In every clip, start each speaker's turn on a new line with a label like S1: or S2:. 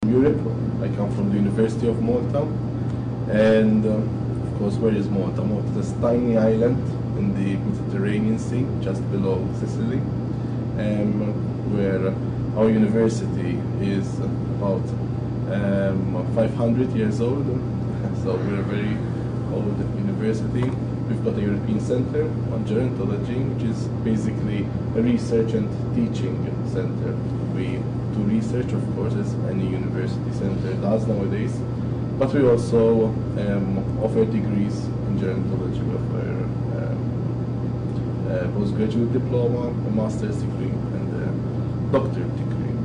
S1: Europe. I come from the University of Malta, and of course, where is Malta? Malta is a tiny island in the Mediterranean Sea, just below Sicily, where our university is about 500 years old, so we're a very old university. We've got a European Center on Gerontology, which is basically a research and teaching center. We do research, of course, as any university center does nowadays, but we also offer degrees in gerontology. We offer a postgraduate diploma, a master's degree, and a doctorate degree.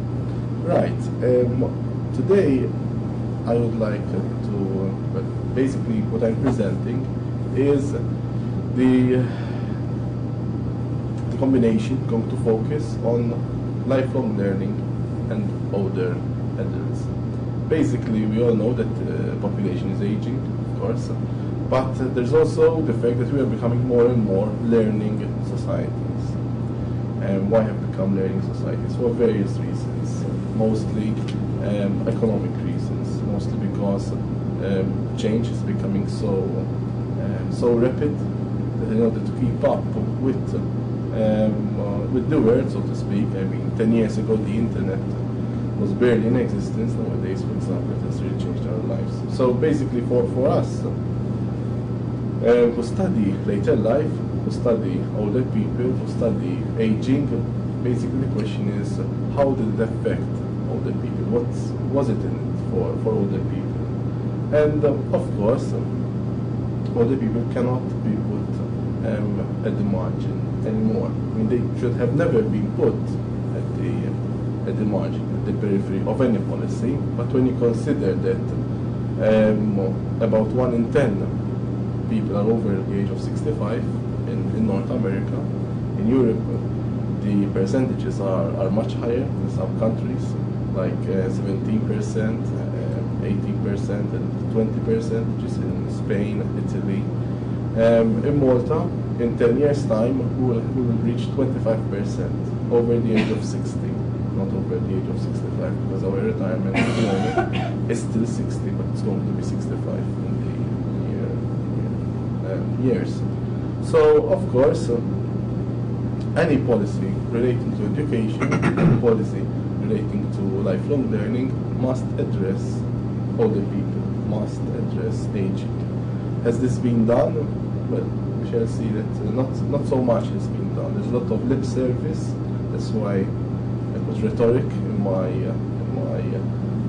S1: Right. Today, I would like to, basically what I'm presenting is the combination going to focus on lifelong learning and older adults. Basically, we all know that the population is aging, of course, but there's also the fact that we are becoming more and more learning societies. And why have become learning societies? For various reasons, mostly economic reasons, mostly because change is becoming so rapid that in order to keep up with the world, so to speak. I mean, 10 years ago the internet was barely in existence. Nowadays, for example, it has really changed our lives. So basically for us who study later life, who study older people, who study aging, basically the question is, how did it affect older people? What was it in it for older people? And of course, older people cannot be put at the margin anymore. I mean, they should have never been put at the margin, at the periphery of any policy. But when you consider that about 1 in 10 people are over the age of 65 in North America, in Europe, the percentages are much higher in some countries, like 17%, 18%, and 20%, which is in Spain, Italy. In Malta, in 10 years' time, we will reach 25% over the age of 60, not over the age of 65, because our retirement at the moment is still 60, but it's going to be 65 in the years. So, of course, any policy relating to education, any policy relating to lifelong learning must address older people, must address aging. Has this been done? Well, we shall see that not so much has been done. There's a lot of lip service. That's why I put rhetoric in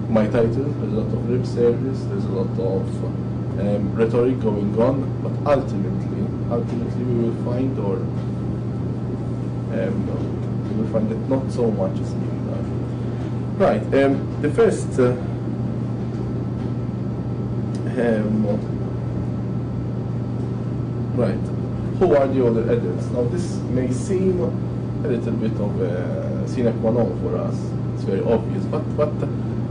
S1: my title. There's a lot of lip service. There's a lot of rhetoric going on. But ultimately, we will find, that not so much is being done. Right. The first. Right. Who are the older adults? Now, this may seem a little bit of a sine qua non for us. It's very obvious, but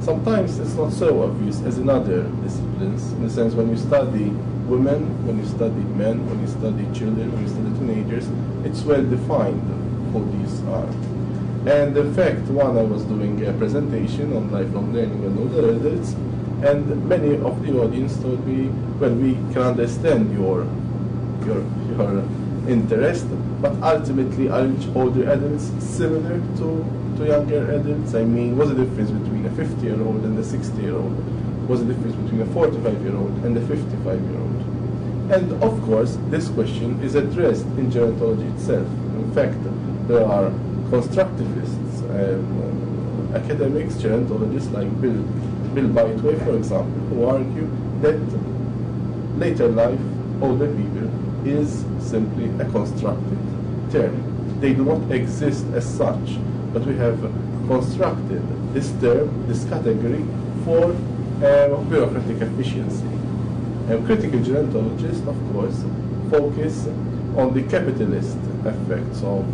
S1: sometimes it's not so obvious as in other disciplines. In the sense, when you study women, when you study men, when you study children, when you study teenagers, it's well defined who these are. And in fact, I was doing a presentation on lifelong learning and older adults, and many of the audience told me, well, we can understand your interest, but ultimately are older adults similar to younger adults? I mean, what's the difference between a 50-year-old and a 60-year-old? What's the difference between a 45-year-old and a 55-year-old? And of course, this question is addressed in gerontology itself. In fact, there are constructivists, academics, gerontologists like Bill Bytway, for example, who argue that later life, older people, is simply a constructed term. They do not exist as such, but we have constructed this term, this category, for bureaucratic efficiency. Critical gerontologists, of course, focus on the capitalist effects of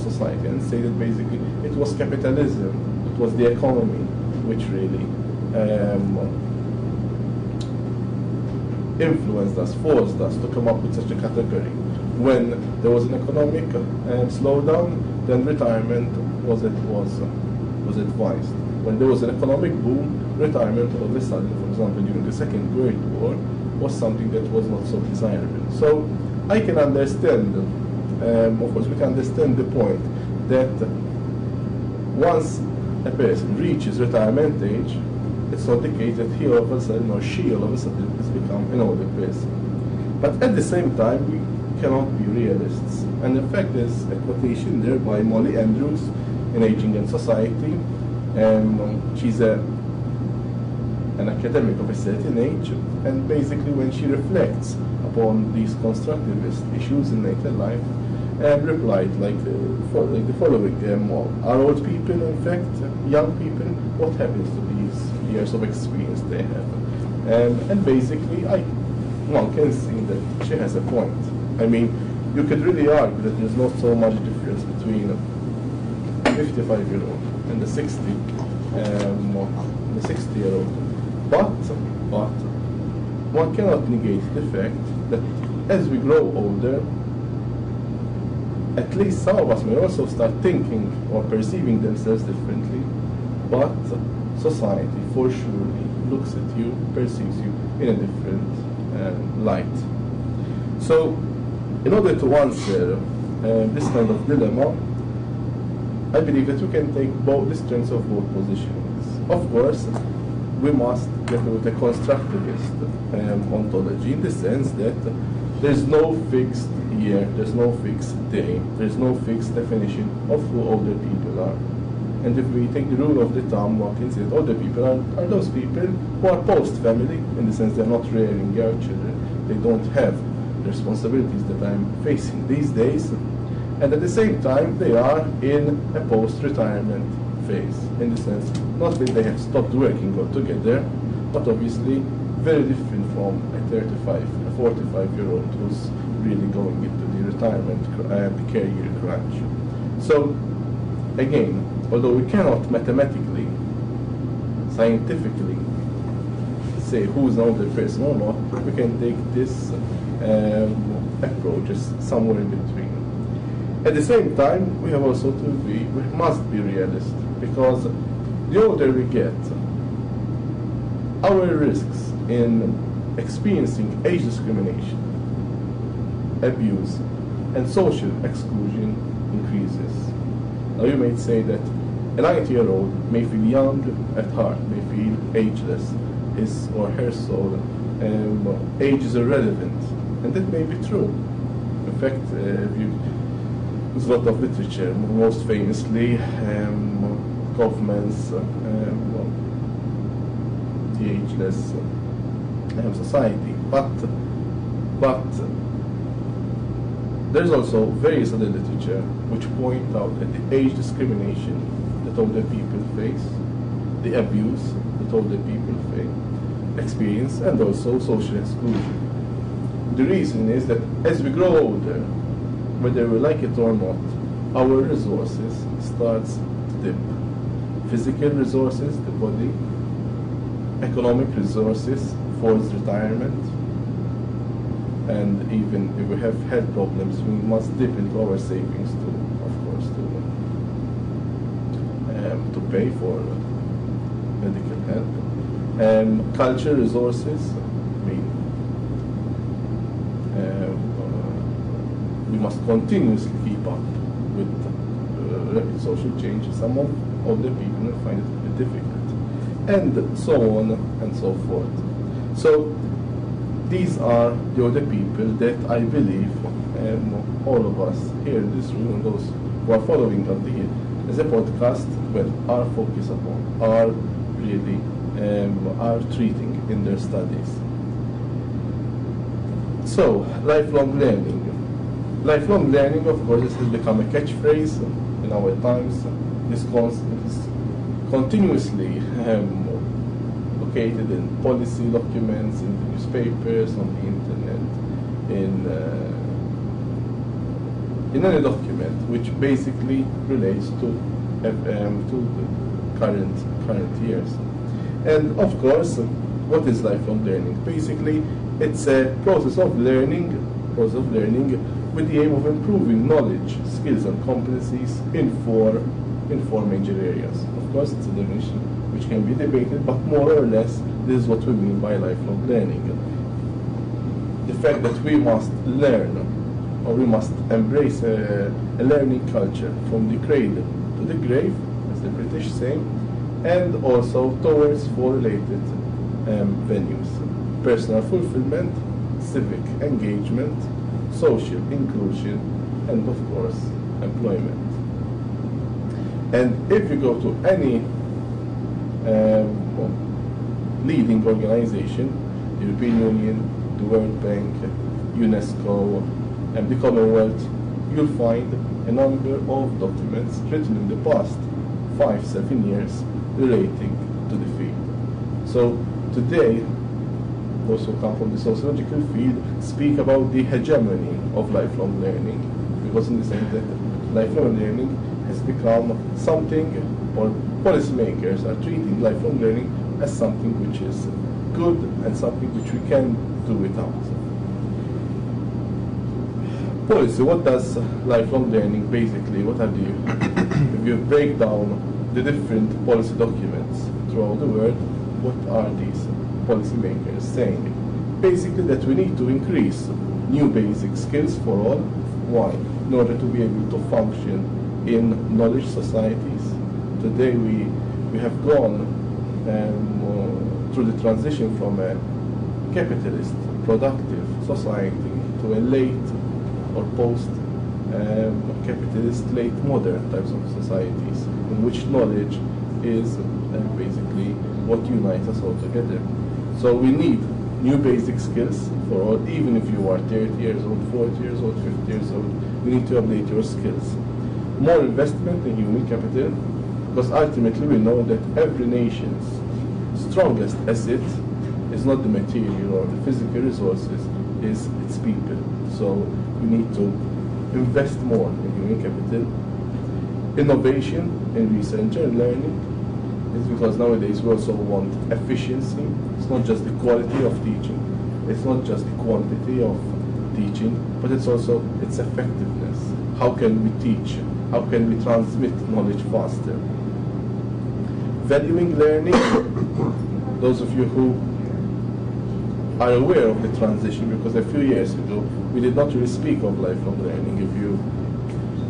S1: society and say that basically it was capitalism, it was the economy which really influenced us, forced us to come up with such a category. When there was an economic slowdown, then retirement was advised. when there was an economic boom, retirement all of a sudden, for example, during the Second World War, was something that was not so desirable. So I can understand, of course, we can understand the point that once a person reaches retirement age, it's not the case that he all of a sudden or she all of a sudden has become an older person. But at the same time, we cannot be realists. And in fact, there's a quotation there by Molly Andrews in Aging and Society. She's an academic of a certain age, and basically when she reflects upon these constructivist issues in later life, replied like the following: are old people, in fact, young people? What happens to these years of experience they have? And basically, one can see that she has a point. I mean, you could really argue that there's not so much difference between a 55-year-old and the 60-year-old. But one cannot negate the fact that as we grow older, at least some of us may also start thinking or perceiving themselves differently, but society for sure looks at you, perceives you in a different light. So, in order to answer this kind of dilemma, I believe that we can take the strengths of both positions. Of course, we must get with a constructivist ontology, in the sense that there's no fixed year, there's no fixed day, there's no fixed definition of who older people are. And if we take the rule of the thumb, one can say that older people are those people who are post-family, in the sense they're not rearing young children, they don't have the responsibilities that I'm facing these days, and at the same time they are in a post-retirement phase, in the sense not that they have stopped working altogether, but obviously very different from a 45-year-old who's really going into the retirement career crunch. So again, although we cannot mathematically, scientifically say who's an older person or not, we can take this approach as somewhere in between. At the same time, we must be realistic, because the older we get, our risks in experiencing age discrimination, abuse, and social exclusion increases. Now you may say that a 90-year-old may feel young at heart, may feel ageless, his or her soul, age is irrelevant, and that may be true. In fact, there's a lot of literature, most famously Kaufman's The Ageless Society. But there's also various other literature which point out that the age discrimination that older people face, the abuse that older people experience, and also social exclusion. The reason is that as we grow older, whether we like it or not, our resources starts to dip. Physical resources, the body, economic resources for retirement, and even if we have health problems, we must dip into our savings to, of course, to pay for medical help. Culture resources, we must continuously keep up with rapid social changes. Some of older people will find it a bit difficult, and so on and so forth. So these are the older people that I believe all of us here in this room, and those who are following up here as a podcast, are focused upon, are really are treating in their studies. So, lifelong learning. Lifelong learning, of course, has become a catchphrase in our times. This concept is continuously located in policy documents, in the newspapers, on the internet, in any document which basically relates to the current years. And of course, what is lifelong learning? Basically, it's a process of learning with the aim of improving knowledge, skills, and competencies in four major areas. Of course, it's a definition which can be debated, but more or less, this is what we mean by lifelong learning. The fact that we must learn, or we must embrace a learning culture from the cradle to the grave, as the British say, and also towards four related venues: personal fulfillment, civic engagement, social inclusion, and of course, employment. And if you go to any leading organization, the European Union, the World Bank, UNESCO, and the Commonwealth, you'll find a number of documents written in the past 5-7 years relating to the field. So today, those who come from the sociological field speak about the hegemony of lifelong learning, because in the sense that lifelong learning has become something, or policymakers are treating lifelong learning as something which is good and something which we can do without. Policy, what does lifelong learning basically, what are the, if you break down the different policy documents throughout the world, what are these policymakers saying? Basically that we need to increase new basic skills for all. Why? In order to be able to function in knowledge societies. Today we have gone through the transition from a capitalist, productive society to a late or post-capitalist, late modern types of societies, in which knowledge is basically what unites us all together. So we need new basic skills for all, even if you are 30 years old, 40 years old, 50 years old, you need to update your skills. More investment in human capital, because ultimately we know that every nation's strongest asset is not the material or the physical resources, is its people. So we need to invest more in human capital. Innovation in research and learning is because nowadays we also want efficiency. It's not just the quality of teaching, it's not just the quantity of teaching, but it's also its effectiveness. How can we teach? How can we transmit knowledge faster? Valuing learning, those of you who are aware of the transition, because a few years ago we did not really speak of lifelong learning.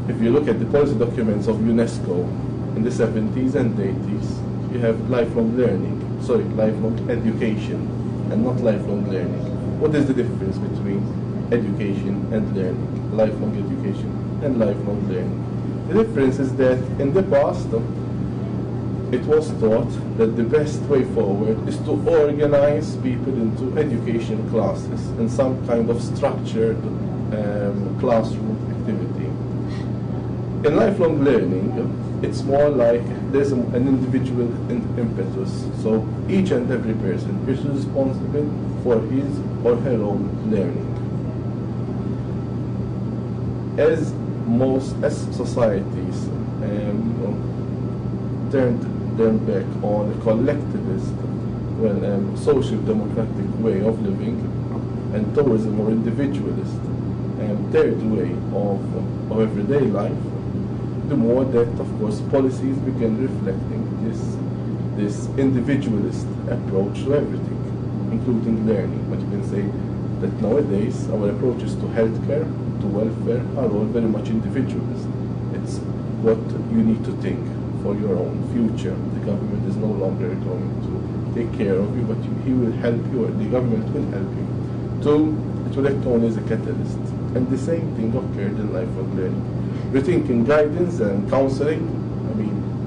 S1: If you look at the policy documents of UNESCO in the 70s and 80s, you have lifelong education, and not lifelong learning. What is the difference between education and learning, lifelong education and lifelong learning? The difference is that in the past, it was thought that the best way forward is to organize people into education classes and some kind of structured classroom activity. In lifelong learning, it's more like there's an individual impetus. So each and every person is responsible for his or her own learning. As societies turned their back on a collectivist, social democratic way of living, and towards a more individualist third way of everyday life, the more that, of course, policies began reflecting this individualist approach to everything, including learning. But you can say that nowadays our approaches to healthcare, to welfare, are all very much individualist. It's what you need to think for your own future. The government is no longer going to take care of you, but he will help you, or the government will help you. It will act only as a catalyst. And the same thing occurred in lifelong learning. Rethinking guidance and counseling,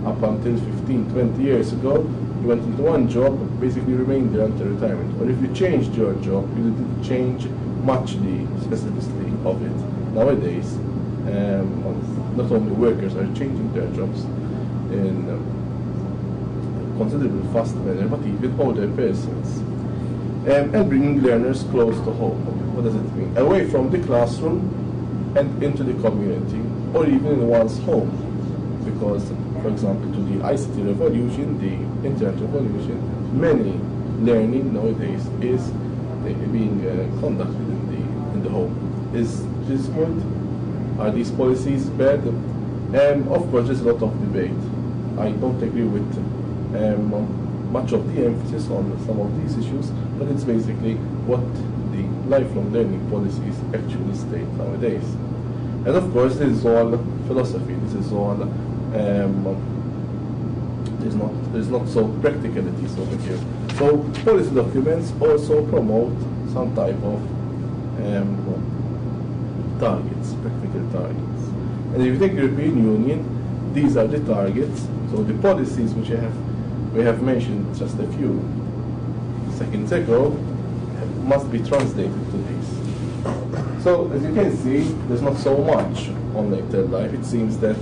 S1: up until 15, 20 years ago, you went into one job, basically remained there until retirement. Or if you changed your job, you didn't change much the specificity of it. Nowadays, not only workers are changing their jobs in considerably fast manner, but even older persons. And bringing learners close to home. What does it mean? Away from the classroom and into the community, or even in one's home. Because, for example, to the ICT revolution, the internet revolution, many learning nowadays is being conducted in the home. Is this good? Are these policies bad? Of course, there's a lot of debate. I don't agree with much of the emphasis on some of these issues, but it's basically what the lifelong learning policies actually state nowadays. And of course, this is all philosophy. This is all there's not so practicalities over here. So policy documents also promote some type of targets, practical targets. And if you take the European Union, these are the targets. So the policies which we have mentioned just a few seconds ago must be translated to these. So as you can see, there's not so much on later life. It seems that,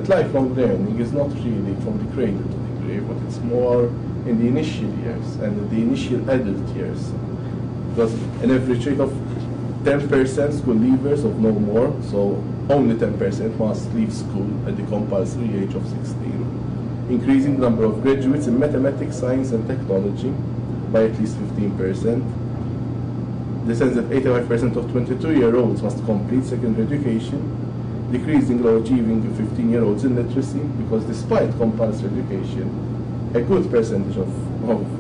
S1: lifelong learning is not really from the cradle to the grave, but it's more in the initial years and the initial adult years. Because an average rate of 10% school leavers of no more, so only 10% must leave school at the compulsory age of 16. Increasing the number of graduates in mathematics, science and technology by at least 15%. This says that 85% of 22-year-olds must complete secondary education, decreasing low achieving 15-year-olds in literacy, because despite compulsory education, a good percentage of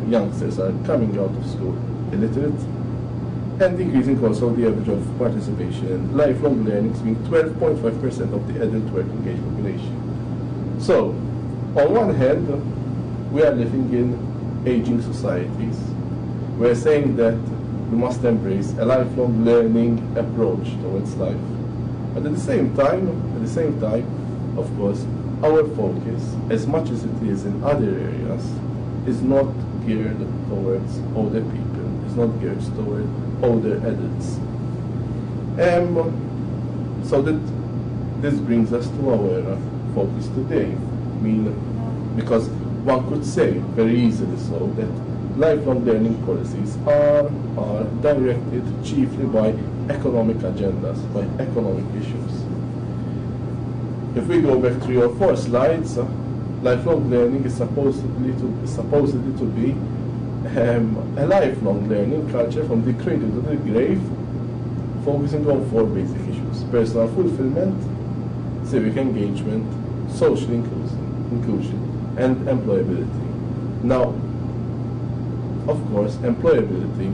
S1: youngsters are coming out of school illiterate, and increasing also the average of participation in lifelong learning, being 12.5% of the adult working age population. So, on one hand, we are living in aging societies. We are saying that we must embrace a lifelong learning approach towards life. But at the same time, of course, our focus, as much as it is in other areas, is not geared towards older people, is not geared toward older adults. So that this brings us to our focus today. I mean, because one could say very easily so that lifelong learning policies are directed chiefly by economic agendas, by economic issues. If we go back 3 or 4 slides, lifelong learning is supposedly to be a lifelong learning culture from the cradle to the grave, focusing on 4 basic issues: personal fulfillment, civic engagement, social inclusion, and employability. Now, of course, employability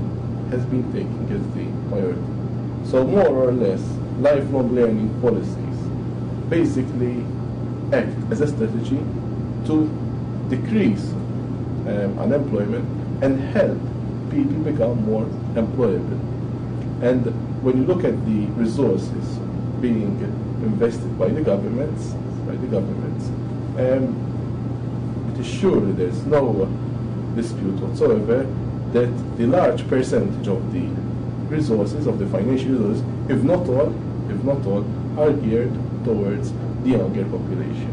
S1: has been taken as the priority. So more or less, lifelong learning policies basically act as a strategy to decrease unemployment and help people become more employable. And when you look at the resources being invested by the governments, it is surely there's no dispute whatsoever that the large percentage of the resources, of the financial resources, if not all, are geared towards the younger population.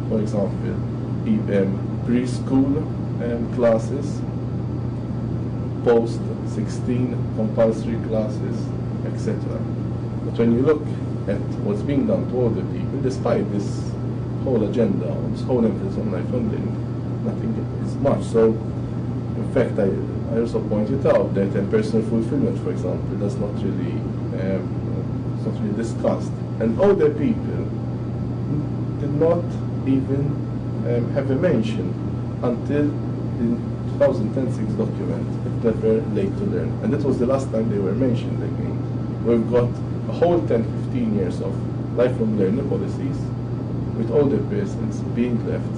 S1: For example, preschool classes, post-16 compulsory classes, etc. But when you look at what's being done to older people, despite this whole agenda, this whole emphasis on lifelong learning, nothing is much. So, in fact, I also pointed out that personal fulfillment, for example, does not really, it's not really discussed. And older people did not even have a mention until the 2006 document, It's Never Late to Learn. And that was the last time they were mentioned again. We've got a whole 10-15 years of lifelong learning policies with older persons being left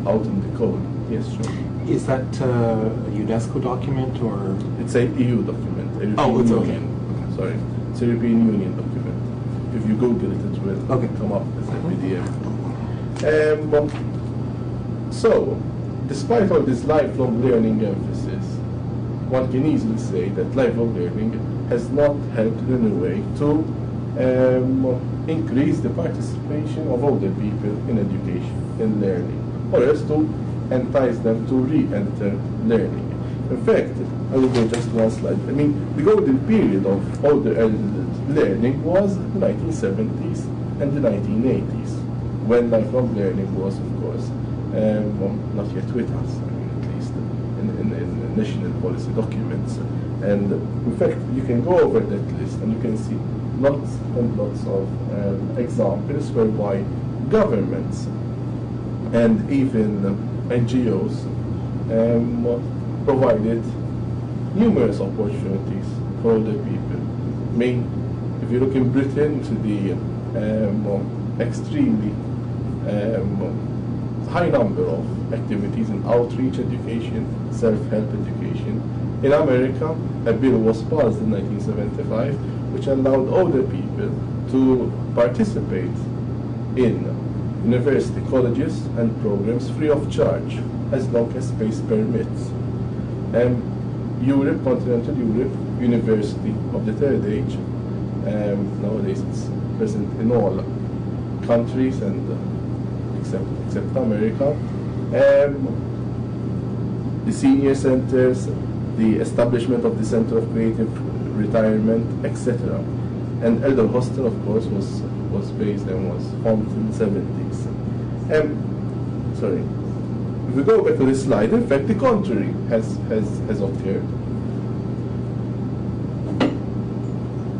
S1: out in the cold. Yes, sure.
S2: Is that a UNESCO document or?
S1: It's a EU document. A European
S2: it's
S1: Union.
S2: okay.
S1: Sorry. It's a European Union document. If you Google it, it will come up as a PDF. So, despite all this lifelong learning emphasis, one can easily say that lifelong learning has not helped in a way to increase the participation of older people in education, in learning, or else to entice them to re-enter learning. In fact, I will go just one slide. I mean, the golden period of older adult learning was the 1970s and the 1980s, when lifelong learning was, of course, not yet with us, I mean, at least in national policy documents. And in fact, you can go over that list and you can see lots and lots of examples whereby governments and even NGOs provided numerous opportunities for older people. I mean, if you look in Britain to the extremely high number of activities in outreach education, self-help education. In America, a bill was passed in 1975 which allowed older people to participate in university colleges and programs free of charge as long as space permits. Europe, continental Europe, University of the Third Age, nowadays it's present in all countries and except America. The senior centers, the establishment of the Center of Creative Retirement, etc. And Elderhostel, of course, was based and was formed in the 70s. Sorry. If we go back to this slide, in fact, the contrary has occurred.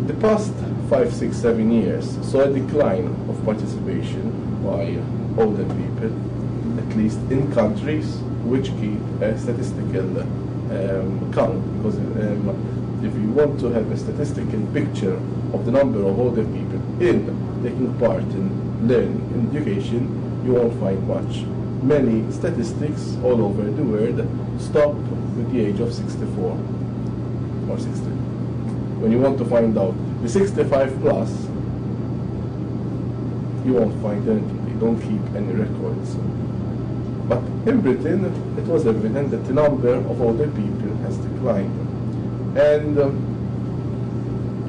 S1: The past 5, 6, 7 years saw a decline of participation by older people, at least in countries which keep a statistical count. Because if you want to have a statistical picture of the number of older people taking part in learning and education, you won't find much. Many statistics all over the world stop with the age of 64 or 60. When you want to find out the 65 plus, you won't find anything. They don't keep any records. But in Britain, it was evident that the number of older people has declined. And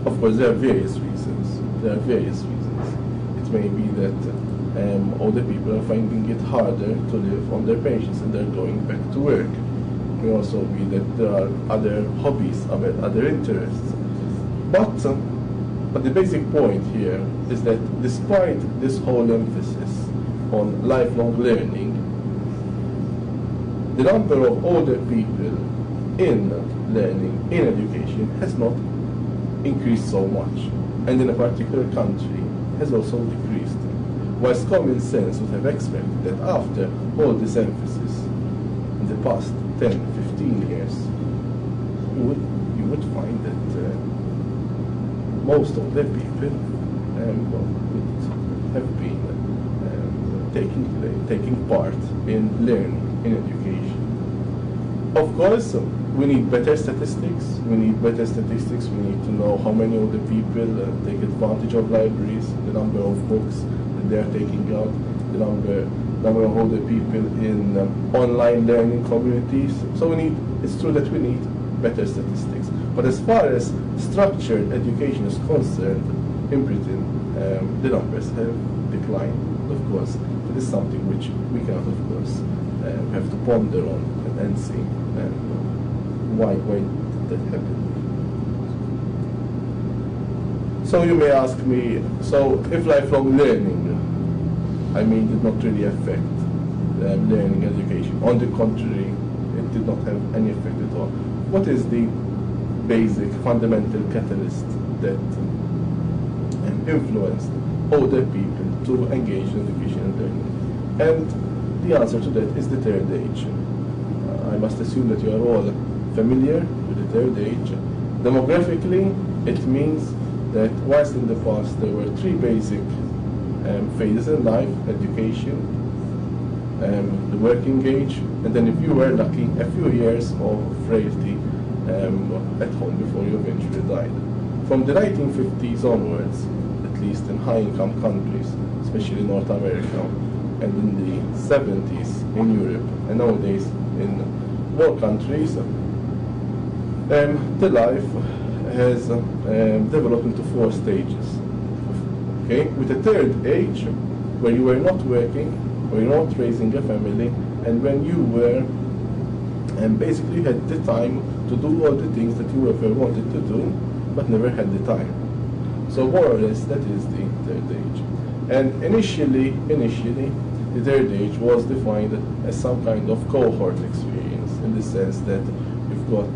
S1: of course, there are various reasons. It may be that older people are finding it harder to live on their pensions and they're going back to work. It may also be that there are other hobbies, other interests. But the basic point here is that despite this whole emphasis on lifelong learning, the number of older people in learning, in education, has not increased so much, and in a particular country has also decreased. Whilst common sense would have expected that after all this emphasis in the past 10, 15 years, you would find that most of the people would have been taking part in learning, in education. Of course, we need better statistics. We need to know how many older people take advantage of libraries, the number of books that they are taking out, the number of older people in online learning communities. So it's true that we need better statistics. But as far as structured education is concerned, in Britain, the numbers have declined, of course. It is something which we cannot, of course, have to ponder on and see why did that happen. So you may ask me, so if lifelong learning, did not really affect learning education, on the contrary, it did not have any effect at all. What is the basic, fundamental catalyst that influenced older people to engage in education and learning? And the answer to that is the third age. I must assume that you are all familiar with the third age. Demographically, it means that whilst in the past there were three basic phases in life: education, the working age, and then if you were lucky, a few years of frailty at home before you eventually died. From the 1950s onwards, at least in high-income countries, especially North America, and in the 70s in Europe, and nowadays in more countries, the life has developed into 4 stages. Okay, with the third age, where you were not working, where you're not raising a family, and when you were basically had the time to do all the things that you ever wanted to do, but never had the time. So more or less, that is the third age. And initially, the third age was defined as some kind of cohort experience, in the sense that you've got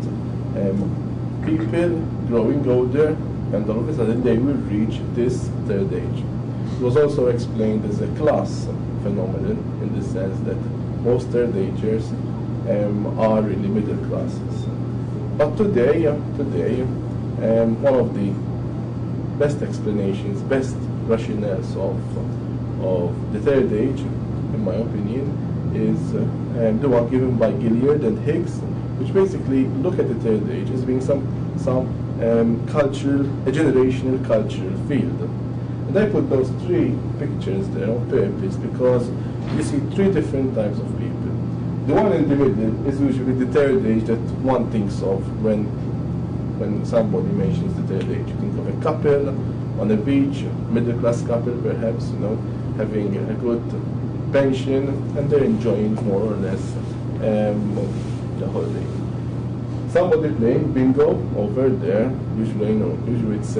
S1: people growing older, and all of a sudden they will reach this third age. It was also explained as a class phenomenon in the sense that most third agers are really middle classes. But today, one of the best explanations, best rationales of the third age, in my opinion, is the one given by Gilliard and Higgs, which basically look at the third age as being some cultural, a generational cultural field. And I put those three pictures there on purpose because you see three different types of people. The one in the middle is usually the third age that one thinks of when somebody mentions the third age. You think of a couple on a beach, middle class couple perhaps, having a good pension, and they're enjoying more or less the holiday. Somebody playing bingo over there. Usually it's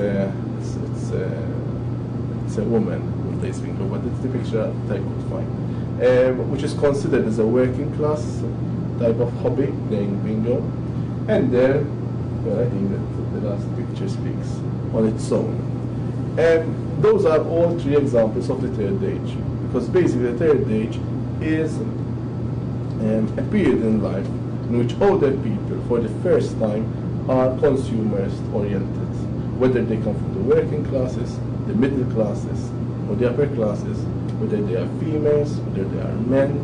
S1: a woman who plays bingo, but it's the picture that I could find, which is considered as a working class type of hobby, playing bingo. And there, I think that the last picture speaks on its own. And those are all three examples of the third age, because basically the third age is a period in life in which older people, for the first time, are consumerist oriented, whether they come from the working classes, the middle classes, or the upper classes, whether they are females, whether they are men,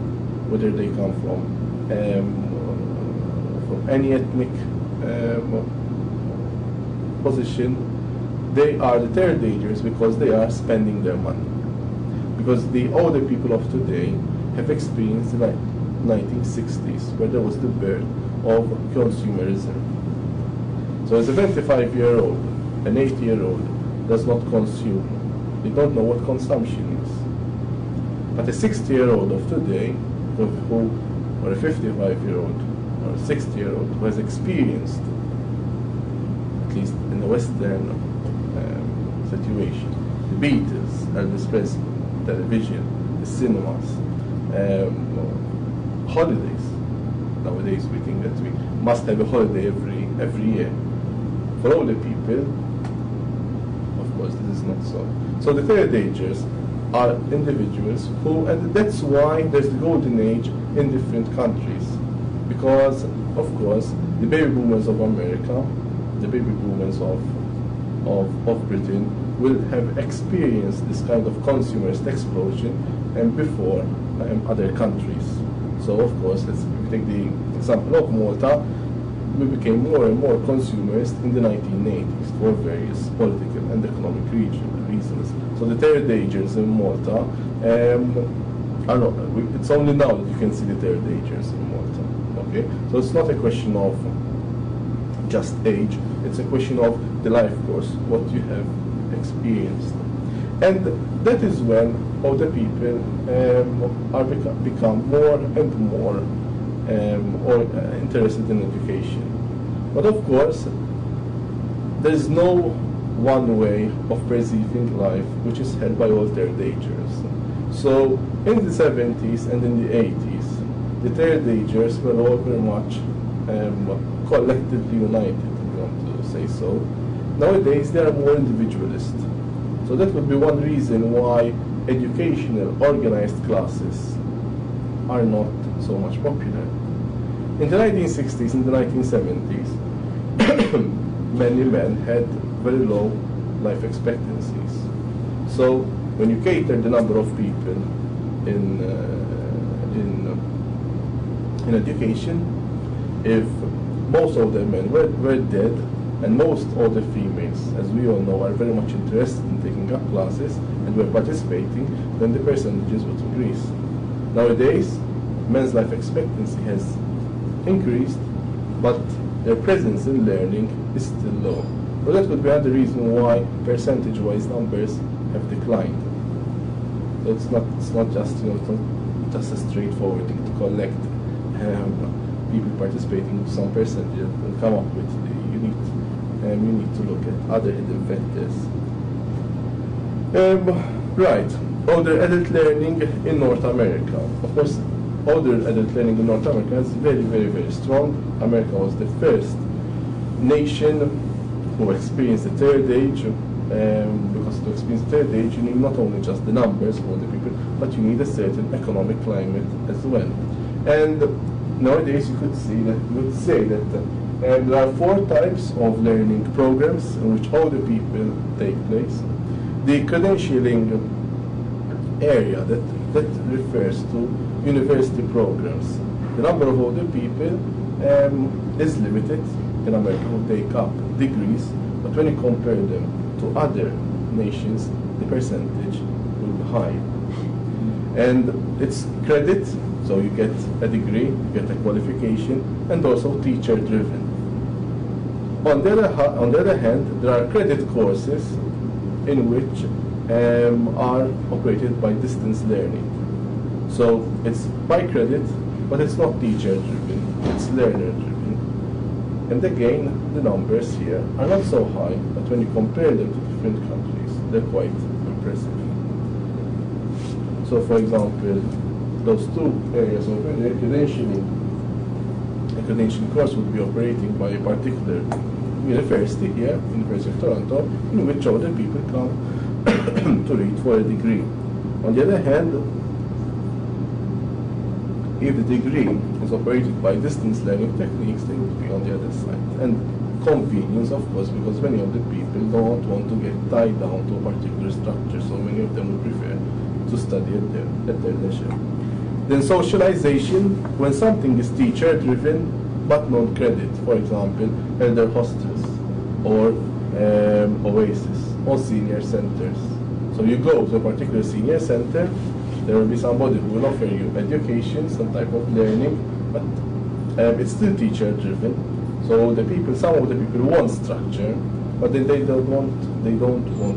S1: whether they come from any ethnic position. They are the third agers because they are spending their money. Because the older people of today have experienced the 1960s, where there was the birth of consumerism. So as a 25-year-old, an 8-year-old does not consume. They don't know what consumption is. But a 60-year-old of today, or a 55-year-old, or a 60-year-old who has experienced, at least in the Western situation, the Beatles, Elvis Presley, television, the cinemas, holidays. Nowadays we think that we must have a holiday every year. For older people, of course, this is not so. So the third agers are individuals who, and that's why there's the golden age in different countries. Because, of course, the baby boomers of America, the baby boomers of Britain will have experienced this kind of consumerist explosion and before other countries. So, of course, let's take the example of Malta. We became more and more consumerist in the 1980s for various political and economic reasons. So the third agers in Malta, it's only now that you can see the third agers in Malta. Okay, so it's not a question of just age; it's a question of the life course, what you have experienced, and that is when older people become more and more interested in education. But of course, there is no one way of perceiving life which is held by all third agers. So in the 70s and in the 80s, the third agers were all very much collectively united, if you want to say so. Nowadays they are more individualist. So that would be one reason why educational organized classes are not so much popular. In the 1960s and the 1970s, many men had very low life expectancies. So when you cater the number of people in education, if most older men were dead, and most older females, as we all know, are very much interested in taking up classes and were participating, then the percentages would increase. Nowadays, men's life expectancy has increased, but their presence in learning is still low. So that would be another reason why percentage-wise numbers have declined. So it's not just it's not just a straightforward thing to collect people participating to some percentage and come up with you need to look at other hidden factors. Right, older adult learning in North America. Of course, older adult learning in North America is very, very, very strong. America was the first nation who experienced the third age because to experience third age, you need not only just the numbers of older people, but you need a certain economic climate as well. And nowadays, you could say that there are 4 types of learning programs in which older people take place. The credentialing area that refers to university programs. The number of older people is limited in America who take up degrees, but when you compare them to other nations, the percentage will be high. And it's credit, so you get a degree, you get a qualification, and also teacher-driven. On the other hand, there are credit courses in which are operated by distance learning. So it's by credit, but it's not teacher-driven, it's learner-driven. And again, the numbers here are not so high, but when you compare them to different countries, they're quite impressive. So for example, those 2 areas over there, credentialing. A credentialing course would be operating by a particular university here, University of Toronto, in which other people come to read for a degree. On the other hand, if the degree is operated by distance learning techniques, they would be on the other side. And convenience, of course, because many of the people don't want to get tied down to a particular structure, so many of them would prefer to study at their leisure. Then socialization, when something is teacher-driven but non-credit, for example, Elderhostels or Oasis or senior centers. So you go to a particular senior center, there will be somebody who will offer you education, some type of learning, but it's still teacher-driven. So some of the people want structure, but then they don't want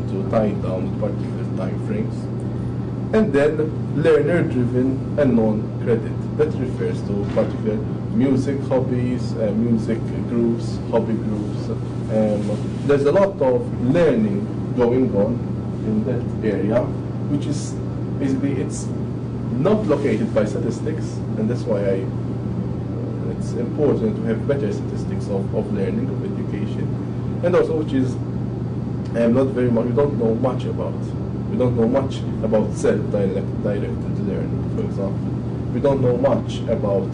S1: to tie it down with particular time frames. And then learner-driven and non-credit. That refers to particular music hobbies, music groups, hobby groups. There's a lot of learning going on in that area, which is basically, it's not located by statistics, and that's why it's important to have better statistics of learning, of education, and also which is not very much, we don't know much about. We don't know much about self-directed learning, for example. We don't know much about,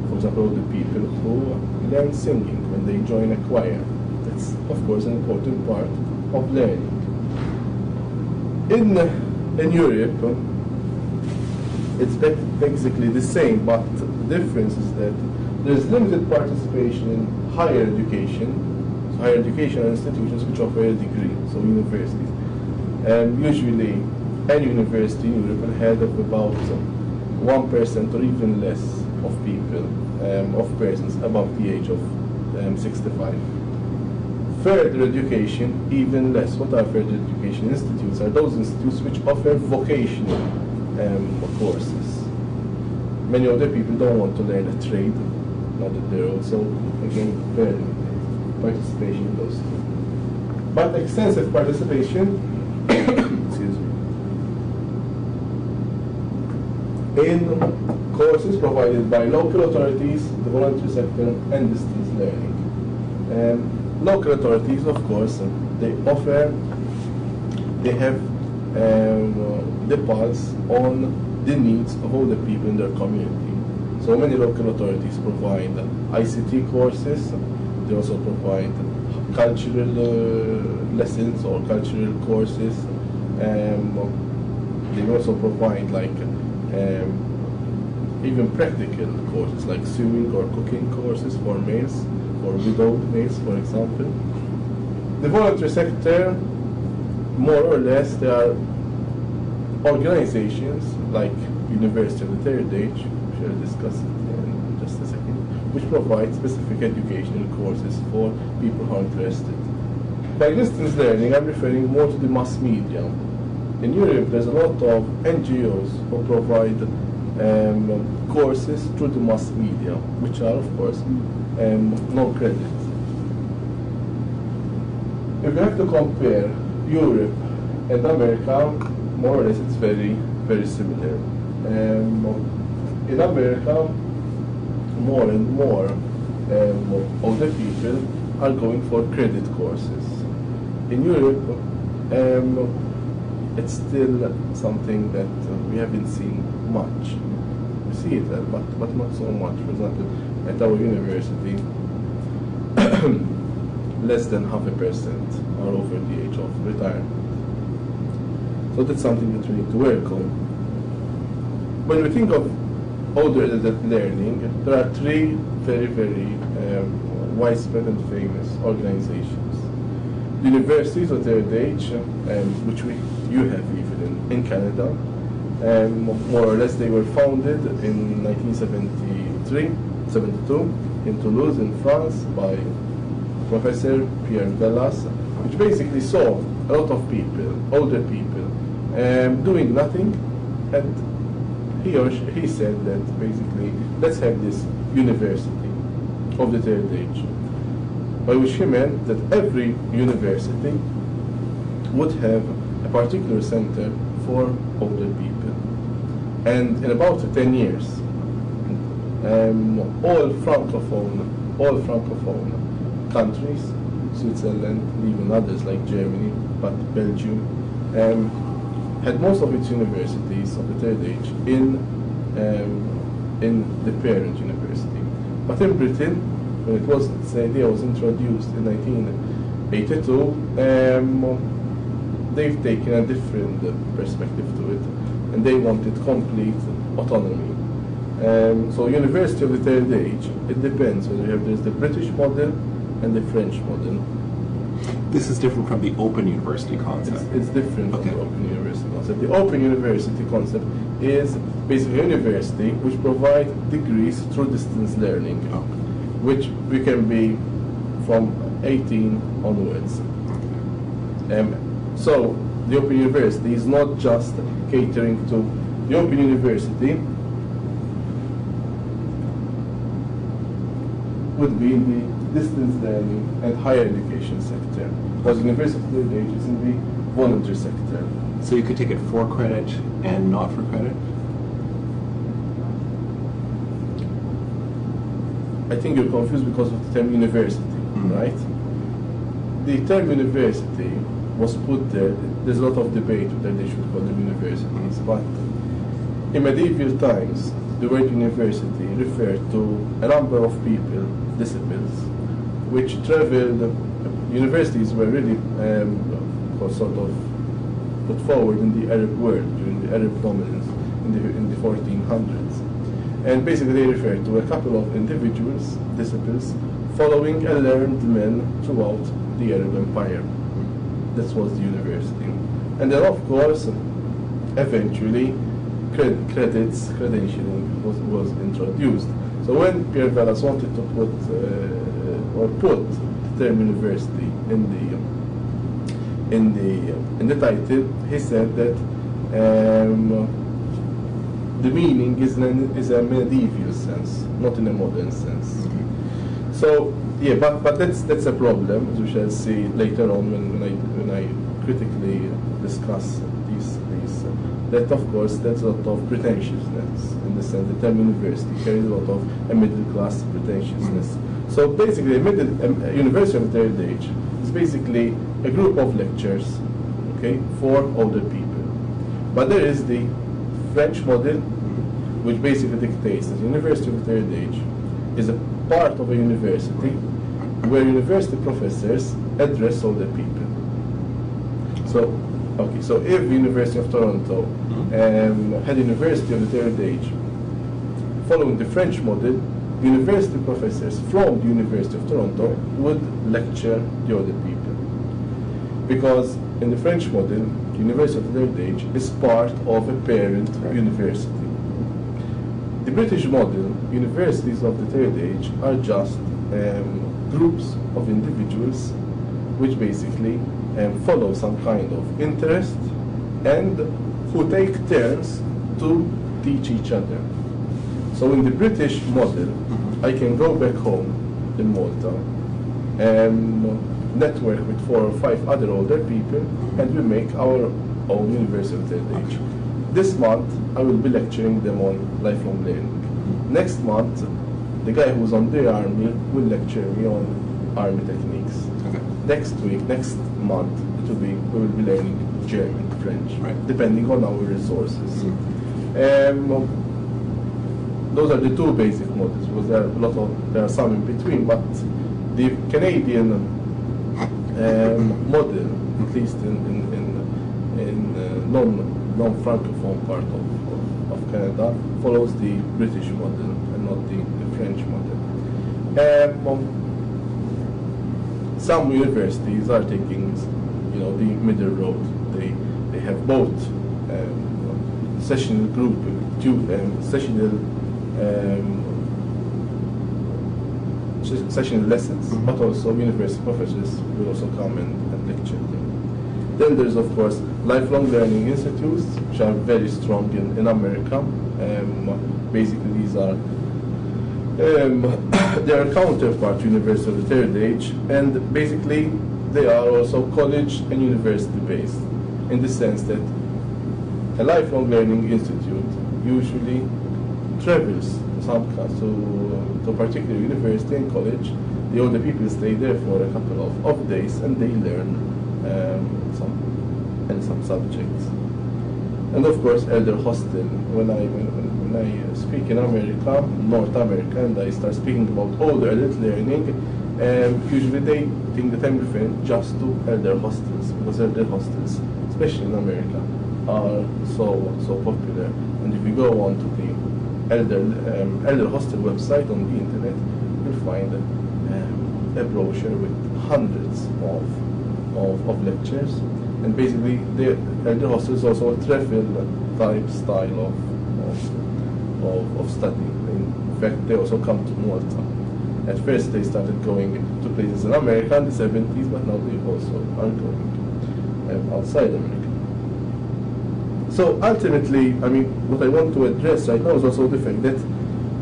S1: for example, the people who learn singing when they join a choir. That's, of course, an important part of learning. In Europe, it's basically the same, but the difference is that there's limited participation in higher education. Higher educational institutions which offer a degree, so universities. Usually, any university in Europe will have about 1% or even less of people, of persons above the age of 65. Further education, even less. What are further education institutes? Are those institutes which offer vocational courses. Many other people don't want to learn a trade, not that they're also, again, very limited participation in those two. But extensive participation excuse me, in courses provided by local authorities, the voluntary sector, and distance learning. Local authorities, of course, they have the pulse on the needs of all the people in their community. So many local authorities provide ICT courses. They also provide cultural lessons or cultural courses. They also provide even practical courses like swimming or cooking courses for males, for widowed males, for example. The voluntary sector, more or less, there are organizations like University of the Third Age, which I'll discuss in just a second, which provide specific educational courses for people who are interested. By distance learning, I'm referring more to the mass media. In Europe, there's a lot of NGOs who provide courses through the mass media, which are, of course, no credit. If you have to compare Europe and America, more or less it's very, very similar. In America, more and more older people are going for credit courses. In Europe, it's still something that we haven't seen much. We see it, but not so much. For example, at our university, less than 0.5% are over the age of retirement. So that's something that we need to work on. When we think of older adult learning, there are three very, very widespread and famous organizations. The universities of third age, which you have even in Canada, more or less they were founded in 1972 in Toulouse in France by Professor Pierre Bellas, which basically saw a lot of people, older people, doing nothing, and he said that basically let's have this university of the third age, by which he meant that every university would have a particular center for older people. And in about 10 years, all francophone countries, Switzerland, even others like Germany, but Belgium, had most of its universities of the third age in the parent university. But in Britain, when this idea was introduced in 1982, they've taken a different perspective to it, and they wanted complete autonomy. So university of the third age, it depends whether there's the British model and the French model.
S2: This is different from the open university concept.
S1: It's different from the open university concept. The open university concept is basically a university which provides degrees through distance learning, which we can be from 18 onwards. So the open university is not just catering to the open university would be in the distance learning and higher education sector, because university of third age is in the voluntary sector.
S2: So you could take it for credit and not for credit?
S1: I think you're confused because of the term university, right? The term university was put there. There's a lot of debate whether they should call them universities, but in medieval times, the word university referred to a number of people, disciples, which traveled. Universities were really sort of put forward in the Arab world during the Arab dominance in the 1400s. And basically they refer to a couple of individuals, disciples, following a learned men throughout the Arab Empire. That was the university. And then of course, eventually, credentialing was introduced. So when Pierre Bellas wanted to put the term university in the title, he said that the meaning is a medieval sense, not in a modern sense. So yeah, but that's a problem, as we shall see later on when I critically discuss these that of course there's a lot of pretentiousness in the sense the term university carries a lot of a middle class pretentiousness. So basically a university of the third age is basically a group of lectures, okay, for older people. But there is the French model, which basically dictates that the university of the third age is a part of a university where university professors address older people. So if the University of Toronto had University of the third age, following the French model, university professors from the University of Toronto would lecture the older people. Because in the French model, the University of the third age is part of a parent university. The British model, universities of the third age are just groups of individuals which basically follow some kind of interest and who take turns to teach each other. So in the British model, I can go back home in Malta and network with 4 or 5 other older people, and we make our own university of third age. This month, I will be lecturing them on lifelong learning. Next month, the guy who's on the army will lecture me on army techniques.
S2: Okay.
S1: Next week, next month, we will be learning German, French,
S2: Right.
S1: depending on our resources. Those are the two basic models, because there are some in between, but the Canadian model, at least in non-francophone part of Canada, follows the British model and not the French model. Some universities are taking, the middle road. They have both sessional group, sessional lessons, but also university professors will also come and lecture them. Then there's, of course, lifelong learning institutes, which are very strong in America. Basically, these are they are counterpart to university of the third age, and basically they are also college and university based, in the sense that a lifelong learning institute usually travels to a particular university and college. The older people stay there for a couple of days, and they learn some subjects. And of course, Elderhostel. When I speak in America, North America, and I start speaking about older adult learning, usually they think that I'm referring just to Elderhostels, because Elderhostels, especially in America, are so popular. And if you go on to the Elderhostel website on the internet, you'll find a brochure with hundreds of lectures. And basically, the Elderhostel is also a travel type style of study. In fact, they also come to Malta. At first, they started going to places in America in the 70s, but now they also are going outside America. So ultimately, what I want to address right now is also the fact that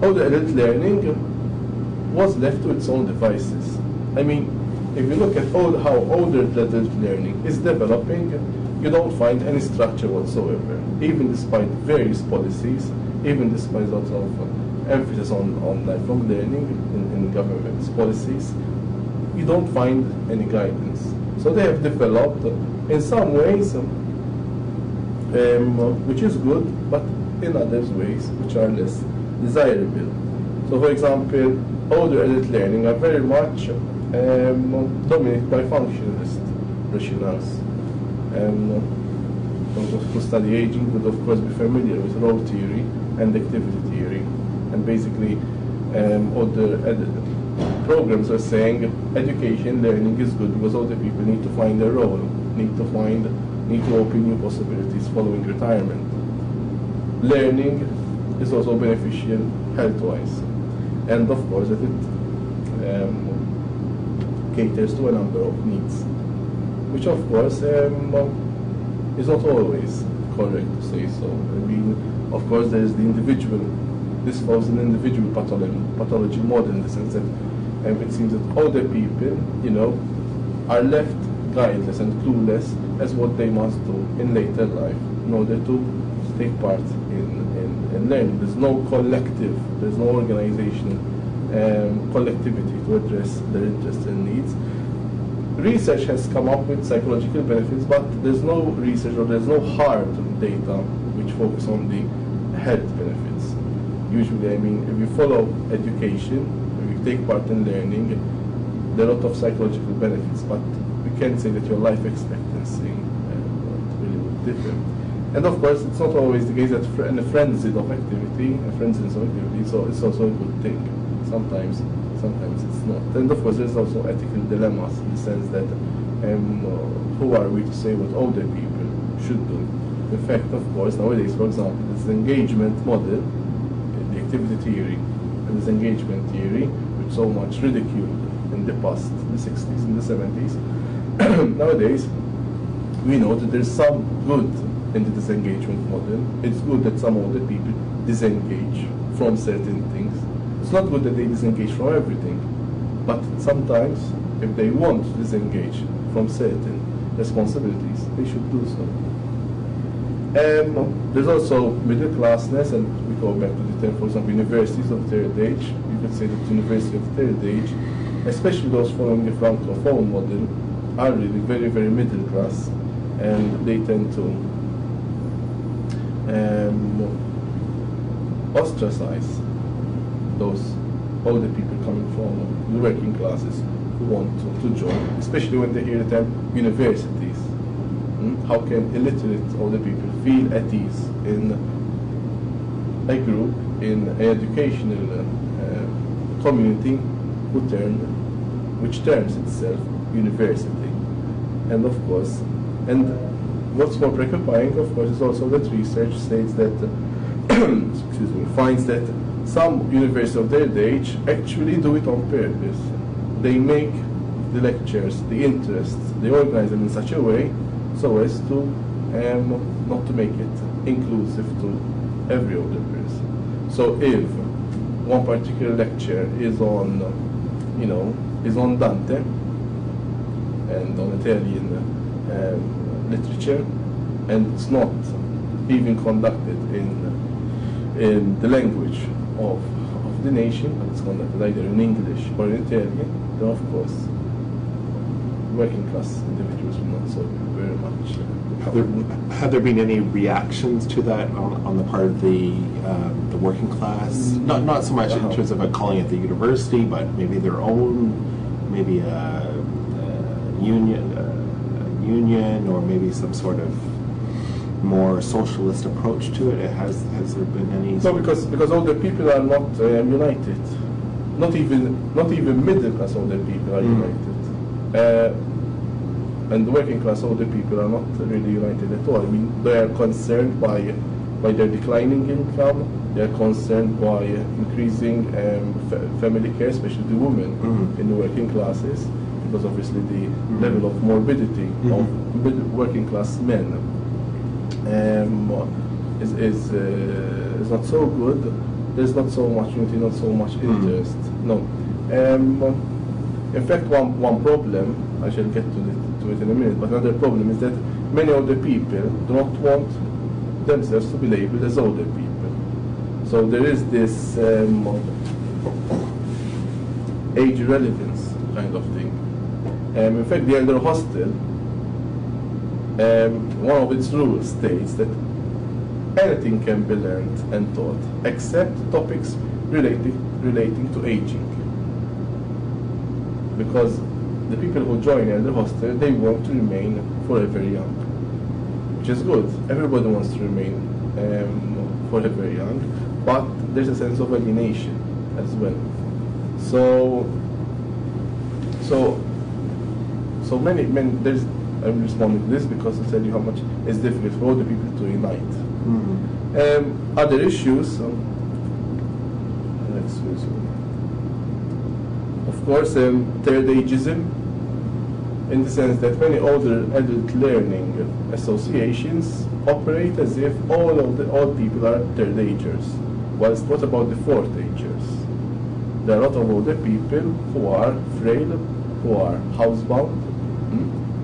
S1: older adult learning was left to its own devices. If you look at how older adult learning is developing, you don't find any structure whatsoever, even despite various policies, even despite lots of emphasis on lifelong learning in government's policies. You don't find any guidance. So they have developed in some ways, which is good, but in other ways which are less desirable. So for example, older adult learning are very much dominated by functionalist rationales. Those who study aging would of course be familiar with role theory and activity theory. And basically, older programs are saying education, learning is good because older people need to find a role, need to open new possibilities following retirement. Learning is also beneficial health-wise, and of course that it caters to a number of needs, which of course is not always correct to say so. Of course there is the individual. This follows an individual pathology model in the sense that it seems that older people, are left guideless and clueless as what they must do in later life in order to take part in learning. There's no collective, there's no organization, collectivity to address their interests and needs. Research has come up with psychological benefits, but there's no research or there's no hard data which focus on the health benefits. Usually, if you follow education, if you take part in learning, there are a lot of psychological benefits, but we can't say that your life expectancy really would differ. And of course, it's not always the case that in a frenzy of activity, so it's also a good thing. Sometimes it's not. And of course, there's also ethical dilemmas in the sense that who are we to say what older people should do? In fact, of course, nowadays, for example, this engagement model, the activity theory, and this engagement theory, which so much ridiculed in the past, the 60s and the 70s, nowadays, we know that there's some good in the disengagement model. It's good that some older people disengage from certain things. It's not good that they disengage from everything, but sometimes, if they want to disengage from certain responsibilities, they should do so. There's also middle classness, and we go back to the term, for example, universities of the third age. You could say that university of the third age especially those following the Francophone model, are really very, very middle class, and they tend to ostracize those older people coming from the working classes who want to join, especially when they hear the term universities. How can illiterate older people feel at ease in a group, in an educational community which terms itself university? And of course, and what's more preoccupying, of course, is also that research states that excuse me, finds that some universities of their age actually do it on purpose. They make the lectures, the interests, they organize them in such a way so as to not to make it inclusive to every older person. So if one particular lecture is on, is on Dante and on Italian literature, and it's not even conducted in the language of the nation, but it's conducted either in English or in Italian, then of course working class individuals will not so very much.
S2: Have there been any reactions to that on the part of the working class? Not so much in terms of calling it the university, but maybe their own, maybe a union, or maybe some sort of more socialist approach to it. Has there been any?
S1: No, because older people are not united. Not even middle class older people are united. And the working class older people are not really united at all. I mean, they are concerned by their declining income. They are concerned by increasing family care, especially the women in the working classes, because obviously the level of morbidity of working class men is not so good. There's not so much unity, not so much interest. No. In fact, one problem, I shall get to it in a minute, but another problem is that many older people do not want themselves to be labeled as older people. So there is this age relevance kind of thing. In fact, the Elderhostel, one of its rules states that anything can be learned and taught except topics relating to aging. Because the people who join Elderhostel, they want to remain forever young, which is good. Everybody wants to remain forever young, but there's a sense of alienation as well. So many I'm responding to this because to tell you how much it's difficult for older people to unite. Other issues, of course, third ageism, in the sense that many older adult learning associations operate as if all people are third agers. Whilst what about the fourth agers? There are a lot of older people who are frail, who are housebound,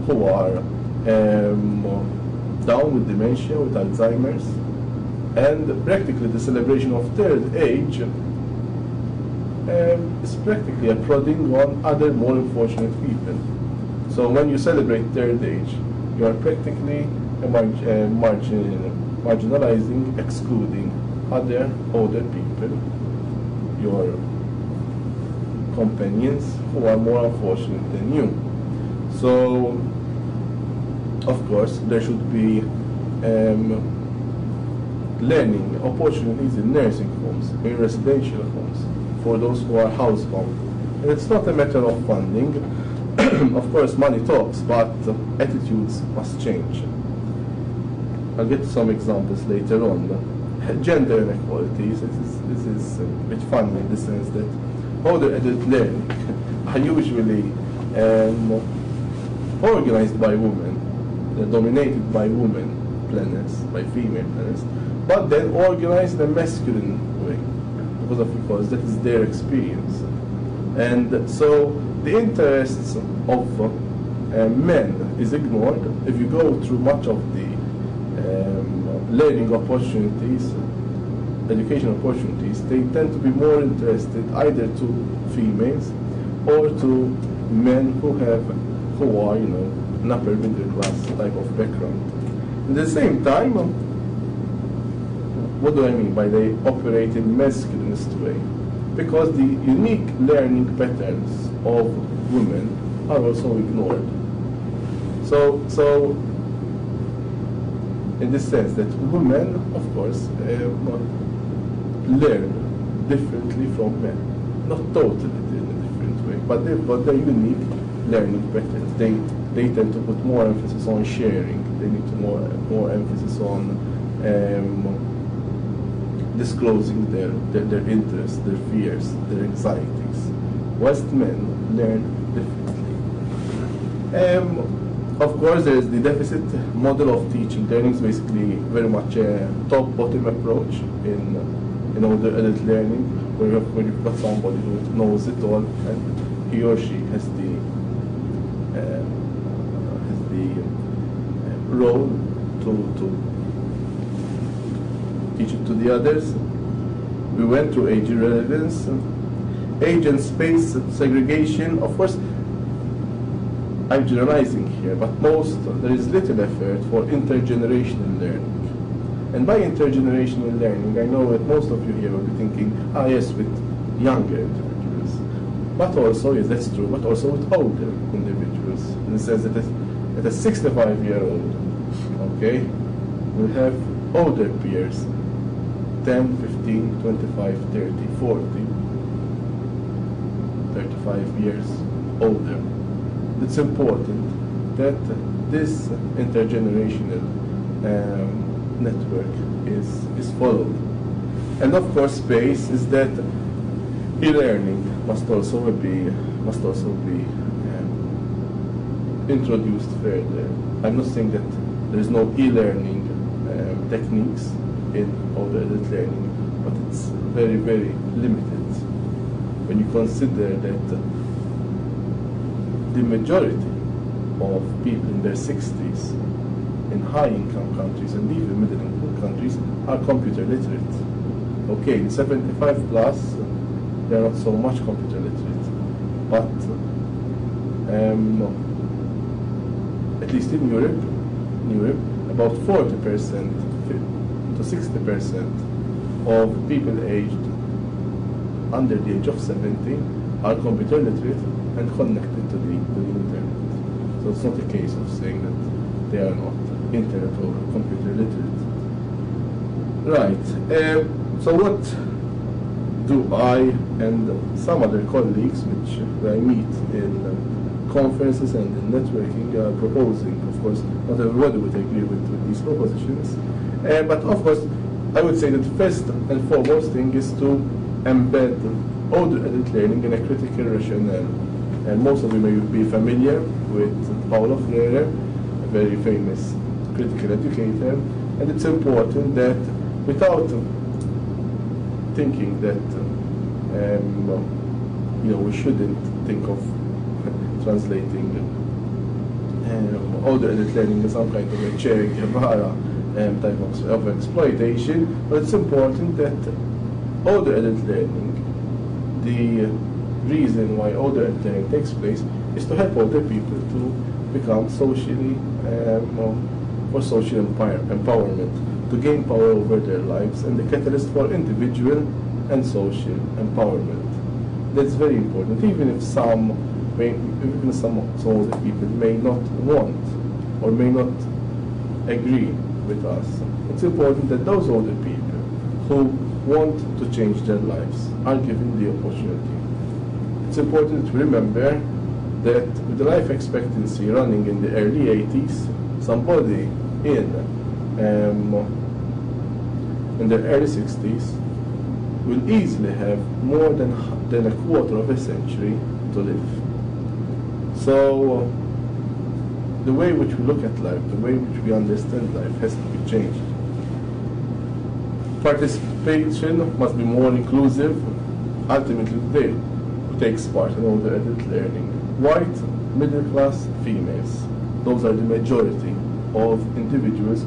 S1: who are down with dementia, with Alzheimer's, and practically the celebration of third age is practically a prodding on other more unfortunate people. So when you celebrate third age, you are practically marginalizing, excluding other older people, your companions who are more unfortunate than you. So, of course, there should be learning opportunities in nursing homes, in residential homes, for those who are housebound. And it's not a matter of funding. Of course, money talks, but attitudes must change. I'll get to some examples later on. Gender inequalities, this is a bit funny in the sense that older adult learning are usually organized by women, they're dominated by women planners, by female planners, but then organized in a masculine way, because that is their experience. And so the interests of men is ignored. If you go through much of the learning opportunities, education opportunities, they tend to be more interested either to females or to men who are, an upper middle class type of background. At the same time, what do I mean by they operate in masculinist way? Because the unique learning patterns of women are also ignored. So in the sense that women, of course, learn differently from men. Not totally in a different way, but they've got their unique learning patterns. They tend to put more emphasis on sharing. They need to more emphasis on disclosing their interests, their fears, their anxieties. Whilst men learn differently. Of course, there is the deficit model of teaching. Learning is basically very much a top-bottom approach in older adult learning, where you've got somebody who knows it all, and he or she has the role to teach it to the others. We went through age irrelevance, age and space segregation. Of course, I'm generalizing here, but there is little effort for intergenerational learning. And by intergenerational learning, I know that most of you here will be thinking, yes, with younger individuals. But also, yes, that's true, but also with older individuals. In the sense that at a 65-year-old, okay, we have older peers, 10, 15, 25, 30, 40, 35 years older. It's important that this intergenerational network is followed. And of course, space is that e-learning must also be introduced further. I'm not saying that there is no e-learning techniques in older adult learning, but it's very, very limited when you consider that the majority of people in their 60s in high-income countries and even middle-income countries are computer literate. Okay, 75 plus, they are not so much computer literate, but at least in Europe, about 40% to 60% of people aged under the age of 70 are computer literate and connected to the internet. So it's not a case of saying that they are not internet or computer literate. Right. So what do I and some other colleagues, which I meet in conferences and in networking, are proposing? Of course, not everybody would agree with these propositions. But of course, I would say that first and foremost thing is to embed older adult learning in a critical rationale. And most of you may be familiar with Paulo Freire, a very famous critical educator, and it's important that without thinking that we shouldn't think of translating older adult learning as some kind of a Che Guevara type of exploitation, but it's important that older adult learning, the reason why older adult learning takes place is to help older people to become socially, for social empowerment, to gain power over their lives, and the catalyst for individual and social empowerment. That's very important, even if some older people may not want or may not agree with us. It's important that those older people who want to change their lives are given the opportunity. It's important to remember that with the life expectancy running in the early 80s, somebody in their early 60s will easily have more than a quarter of a century to live. So the way in which we look at life, the way in which we understand life has to be changed. Participation must be more inclusive. Ultimately, today, who takes part in older adult learning? White, middle class, females. Those are the majority of individuals.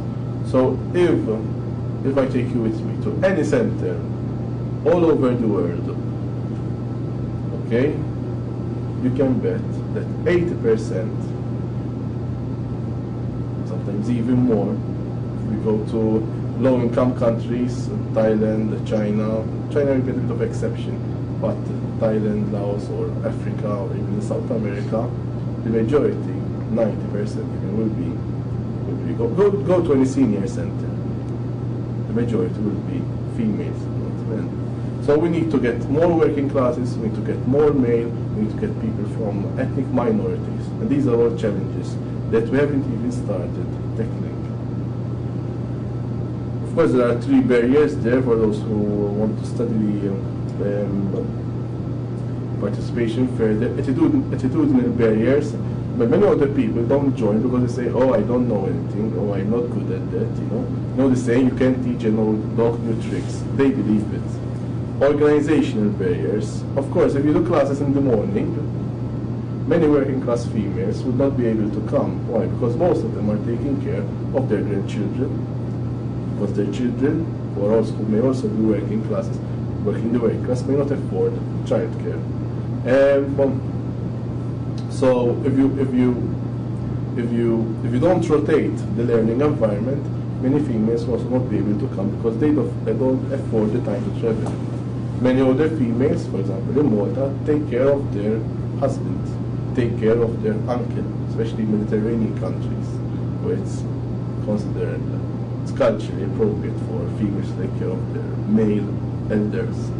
S1: So if I take you with me to any center all over the world, okay, you can bet that 80%, sometimes even more, if we go to low-income countries, Thailand, China will be a bit of exception, but Thailand, Laos, or Africa, or even South America, the majority, 90% even, will be go to any senior center. The majority will be females, not men. So we need to get more working classes, we need to get more male, we need to get people from ethnic minorities. And these are all challenges that we haven't even started tackling. Of course, there are 3 barriers there for those who want to study participation further. Attitudinal barriers. But many other people don't join because they say, oh, I don't know anything, oh, I'm not good at that, you know. You know, they say you can't teach an old dog new tricks. They believe it. Organizational barriers. Of course, if you do classes in the morning, many working class females would not be able to come. Why? Because most of them are taking care of their grandchildren, because their children, who may also be working classes, working the working class, may not afford childcare. So if you don't rotate the learning environment, many females will also not be able to come because they don't afford the time to travel. Many other females, for example in Malta, take care of their husbands, take care of their uncle, especially in Mediterranean countries, where it's considered it's culturally appropriate for females to take care of their male elders.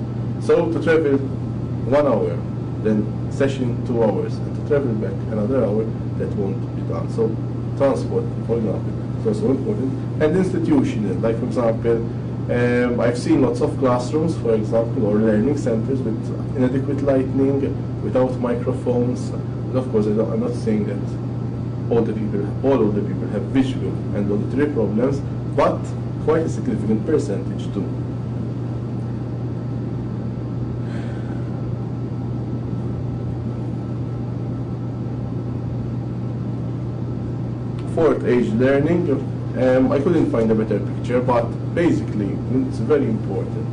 S1: So to travel 1 hour, then session 2 hours, and to travel back another hour, that won't be done. So transport, for example, is also important. And institutional, like for example, I've seen lots of classrooms, for example, or learning centers with inadequate lighting, without microphones. And of course, I'm not saying that all older people have visual and auditory problems, but quite a significant percentage do. Fourth, age learning. I couldn't find a better picture, but basically it's very important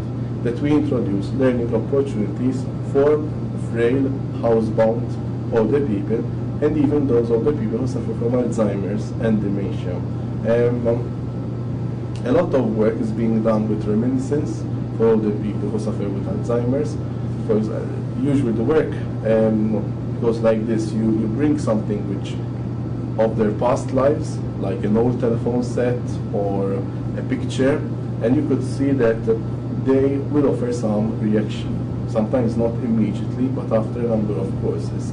S1: that we introduce learning opportunities for frail, housebound, older people, and even those older people who suffer from Alzheimer's and dementia. A lot of work is being done with reminiscence for older people who suffer with Alzheimer's. Because usually the work goes like this: you bring something which of their past lives, like an old telephone set or a picture, and you could see that they will offer some reaction. Sometimes not immediately, but after a number of courses.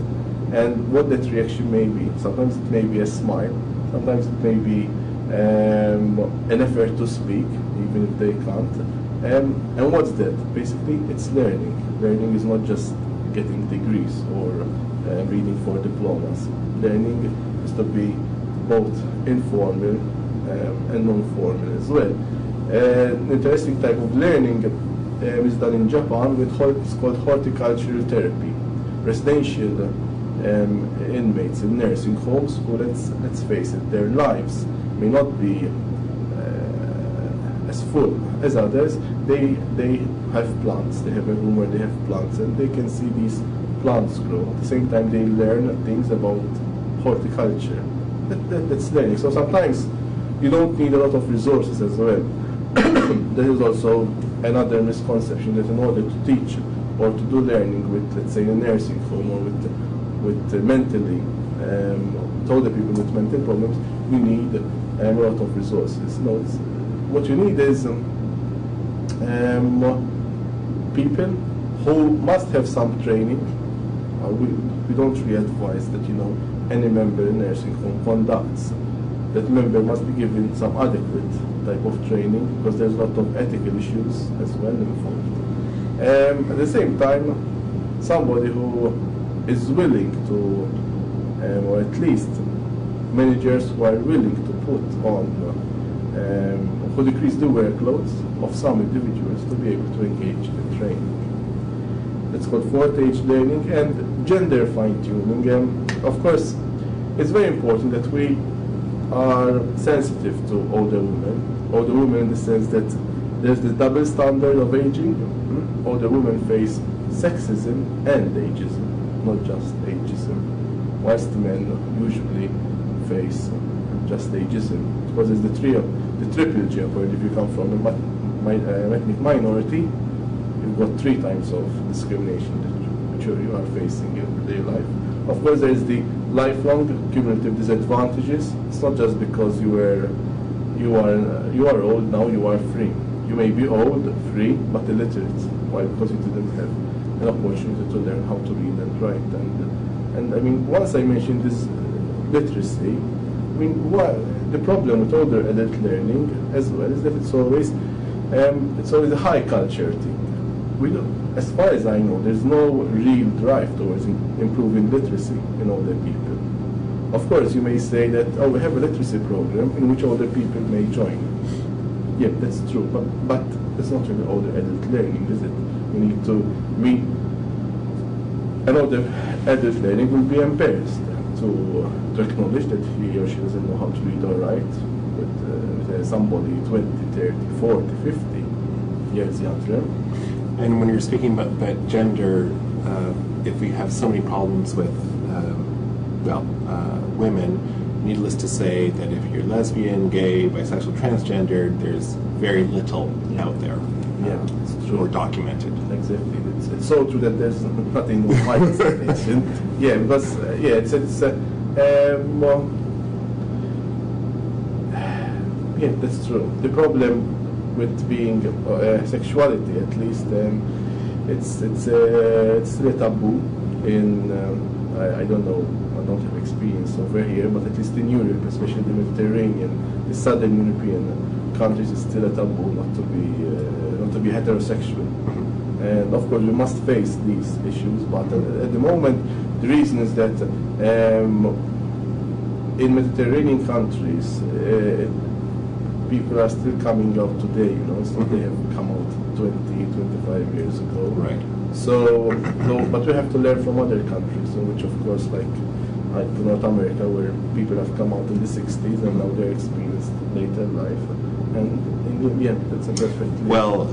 S1: And what that reaction may be. Sometimes it may be a smile, sometimes it may be an effort to speak, even if they can't. And what's that? Basically, it's learning. Learning is not just getting degrees or reading for diplomas. Learning is to be both informal and non-formal as well. An interesting type of learning is done in Japan with it's called horticultural therapy. Residential inmates in nursing homes who, let's face it, their lives may not be as full as others. They have plants, they have a room where they have plants, and they can see these plants grow. At the same time, they learn things about horticulture. That's learning. So sometimes you don't need a lot of resources as well. There is also another misconception that in order to teach or to do learning with, let's say, a nursing home or with mentally, older people with mental problems, you need a lot of resources. No, what you need is people who must have some training. We don't really advise that, any member in a nursing home conducts. That member must be given some adequate type of training, because there's a lot of ethical issues as well involved. At the same time, somebody who is willing to, or at least managers who are willing to put on, who decrease the workloads of some individuals to be able to engage in training. It's called fourth age learning. And gender fine-tuning. Of course, it's very important that we are sensitive to older women in the sense that there's the double standard of aging. Older women face sexism and ageism. not just ageism. Whilst men usually face just ageism, because it's the triple jeopardy. If you come from an ethnic minority, you've got 3 times of discrimination which you are facing in everyday life. Of course, there is the lifelong cumulative disadvantages. It's not just because you are old now, you are free. You may be old, free, but illiterate. Why? Because you didn't have an opportunity to learn how to read and write. And I mean, once I mentioned this literacy, I mean, the problem with older adult learning as well is that it's always a high culture thing. We don't, as far as I know, there's no real drive towards improving literacy in older people. Of course, you may say that, oh, we have a literacy program in which older people may join. Yeah, that's true, but that's not really older adult learning, is it? An older adult learning will be embarrassed to acknowledge that he or she doesn't know how to read or write with somebody 20, 30, 40, 50 years younger.
S2: And when you're speaking about gender, if we have so many problems with, women, needless to say that if you're lesbian, gay, bisexual, transgender, there's very little out there.
S1: Yeah, it's true.
S2: Or documented.
S1: Exactly. It's so true that there's nothing with my presentation. Yeah, because yeah, that's true. The problem with being sexuality, at least, it's still a taboo in I don't know. I don't have experience over here, but at least in Europe, especially the Mediterranean, the Southern European countries, it's still a taboo not to be heterosexual. Mm-hmm. And of course, we must face these issues. But at the moment, the reason is that in Mediterranean countries, people are still coming out today. It's not they have come out 20, 25 years ago.
S2: Right.
S1: So, but we have to learn from other countries, which of course, like North America, where people have come out in the 60s and now they're experienced later in life. And yeah, that's a perfect.
S2: Well,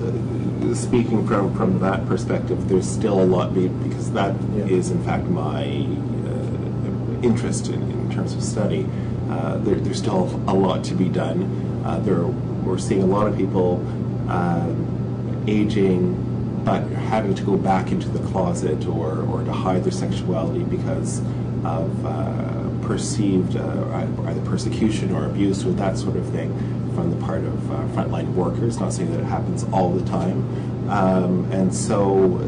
S2: speaking from that perspective, there's still a lot, because that is in fact my interest in terms of study. There's still a lot to be done. We're seeing a lot of people aging, but having to go back into the closet or to hide their sexuality because of perceived either persecution or abuse or that sort of thing from the part of frontline workers. Not saying that it happens all the time, and so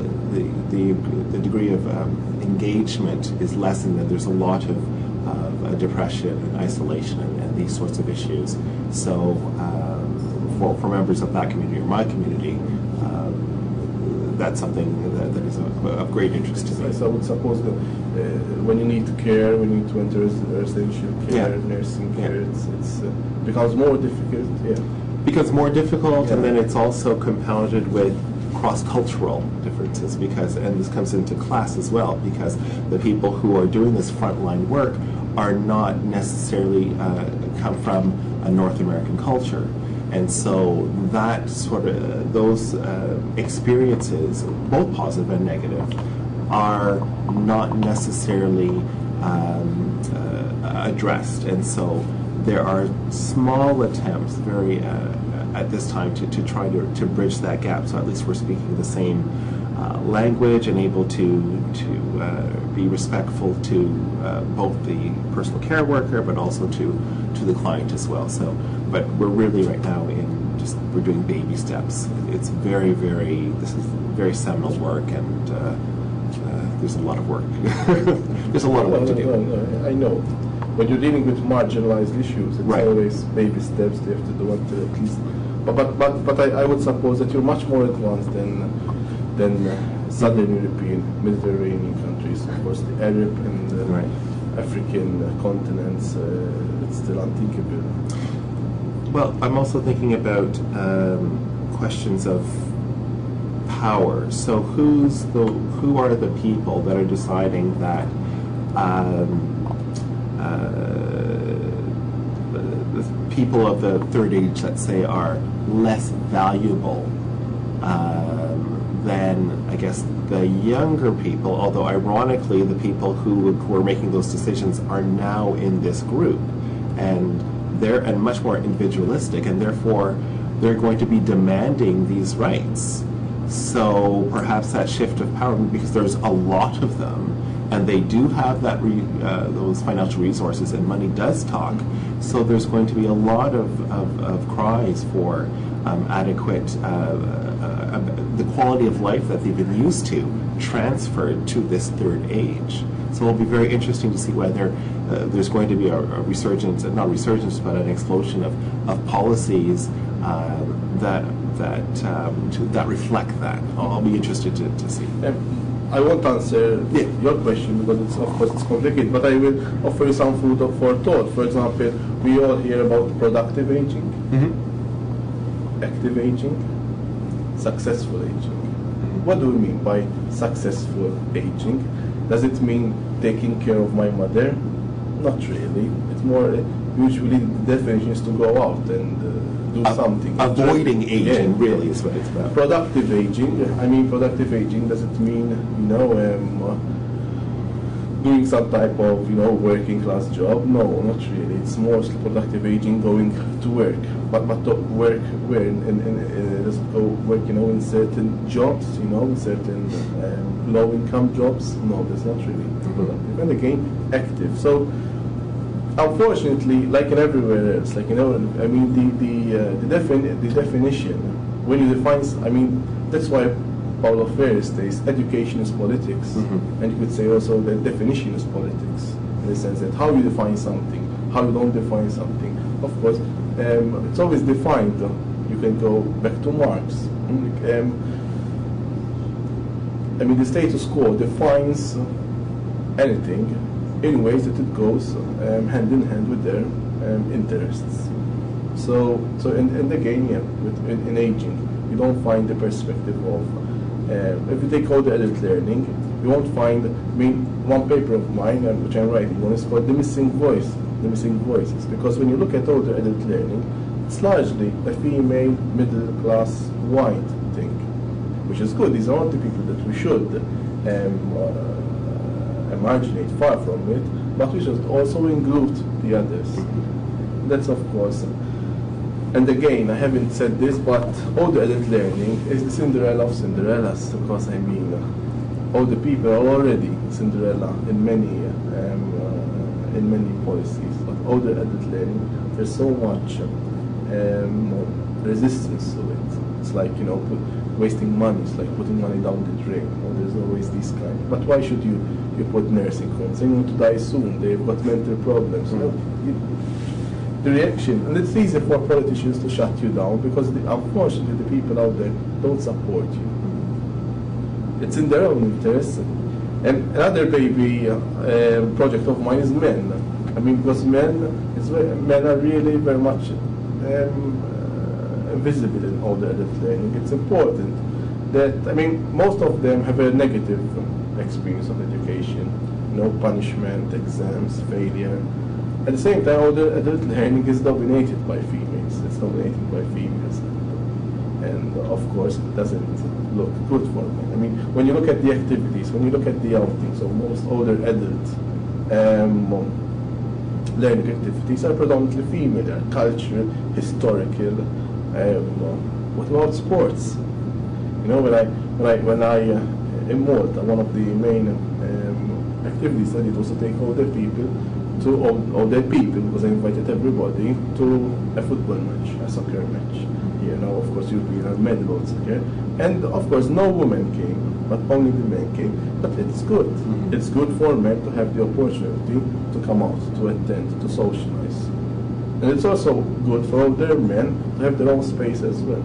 S2: the degree of engagement is lessened, and there's a lot of depression and isolation and these sorts of issues. So for members of that community or my community, that's something that is of great interest to me.
S1: So I would suppose that when you need to care, when you need to enter residential care, nursing care, it becomes more difficult. Yeah,
S2: becomes more difficult, and then it's also compounded with cross-cultural differences, and this comes into class as well, because the people who are doing this frontline work are not necessarily come from a North American culture. And so that those experiences, both positive and negative, are not necessarily addressed. And so there are small attempts at this time to try to bridge that gap. So at least we're speaking the same language and able to be respectful to both the personal care worker, but also to the client as well. So, but we're really right now we're doing baby steps. It's this is very seminal work, and there's a lot of work. There's a lot of work to do.
S1: I know. When you're dealing with marginalized issues, it's always baby steps they have to do until at least. But I would suppose that you're much more advanced than Southern European, Mediterranean countries. Of course, the Arab and African continents, it's still unthinkable.
S2: Well, I'm also thinking about questions of power. So who are the people that are deciding that the people of the third age, let's say, are less valuable then I guess the younger people, although ironically the people who are making those decisions are now in this group, and they're much more individualistic, and therefore they're going to be demanding these rights. So perhaps that shift of power, because there's a lot of them, and they do have that those financial resources, and money does talk. So there's going to be a lot of cries for adequate, the quality of life that they've been used to transferred to this third age. So it'll be very interesting to see whether there's going to be a resurgence, not resurgence, but an explosion of policies that reflect that. I'll be interested to see.
S1: I won't answer your question because it's, of course, it's complicated, but I will offer you some food for thought. For example, we all hear about productive aging, active aging, successful aging. What do we mean by successful aging? Does it mean taking care of my mother? Not really. It's more, usually the definition is to go out and do something.
S2: Avoiding aging, really, is what it's about.
S1: Productive aging, I mean productive aging, does it mean, doing some type of, working class job? No, not really. It's more productive aging going to work. But to work where? Does it go work, in certain jobs, certain low income jobs? No, that's not really productive. And again, active. So, unfortunately, like in everywhere else, the definition, when you define, that's why Paulo Freire says education is politics, and you could say also that definition is politics, in the sense that how you define something, how you don't define something. Of course, it's always defined. You can go back to Marx. The status quo defines anything in ways that it goes hand in hand with their interests. So and again, in aging, you don't find the perspective of, if you take older adult learning, you won't find, one paper of mine, which I'm writing on, is called The Missing Voice, The Missing Voices, because when you look at older adult learning, it's largely a female, middle class, white thing, which is good. These are not the people that we should marginate, far from it, but we should also include the others. That's of course, and again, I haven't said this, but older adult learning is the Cinderella of Cinderellas, because older people are already Cinderella in many policies, but older adult learning, there's so much resistance to it. It's like, wasting money, it's like putting money down the drain. There's always this kind. But why should you put nursing homes? They want to die soon, they've got mental problems. The reaction, and it's easy for politicians to shut you down because unfortunately the people out there don't support you. It's in their own interest. And another baby project of mine is men. Because men are really very much visible in older adult learning. It's important that, most of them have a negative experience of education, punishment, exams, failure. At the same time, older adult learning is dominated by females. It's dominated by females. And of course, it doesn't look good for them. When you look at the activities, when you look at the outings of most older adult learning activities are predominantly female. They are cultural, historical. What about sports? When I in Malta, one of the main activities I did was to take older people, because I invited everybody to a football match, a soccer match. Of course, European medal soccer, and of course, no women came, but only the men came. But it's good. It's good for men to have the opportunity to come out, to attend, to socialize. And it's also good for older men to have their own space as well.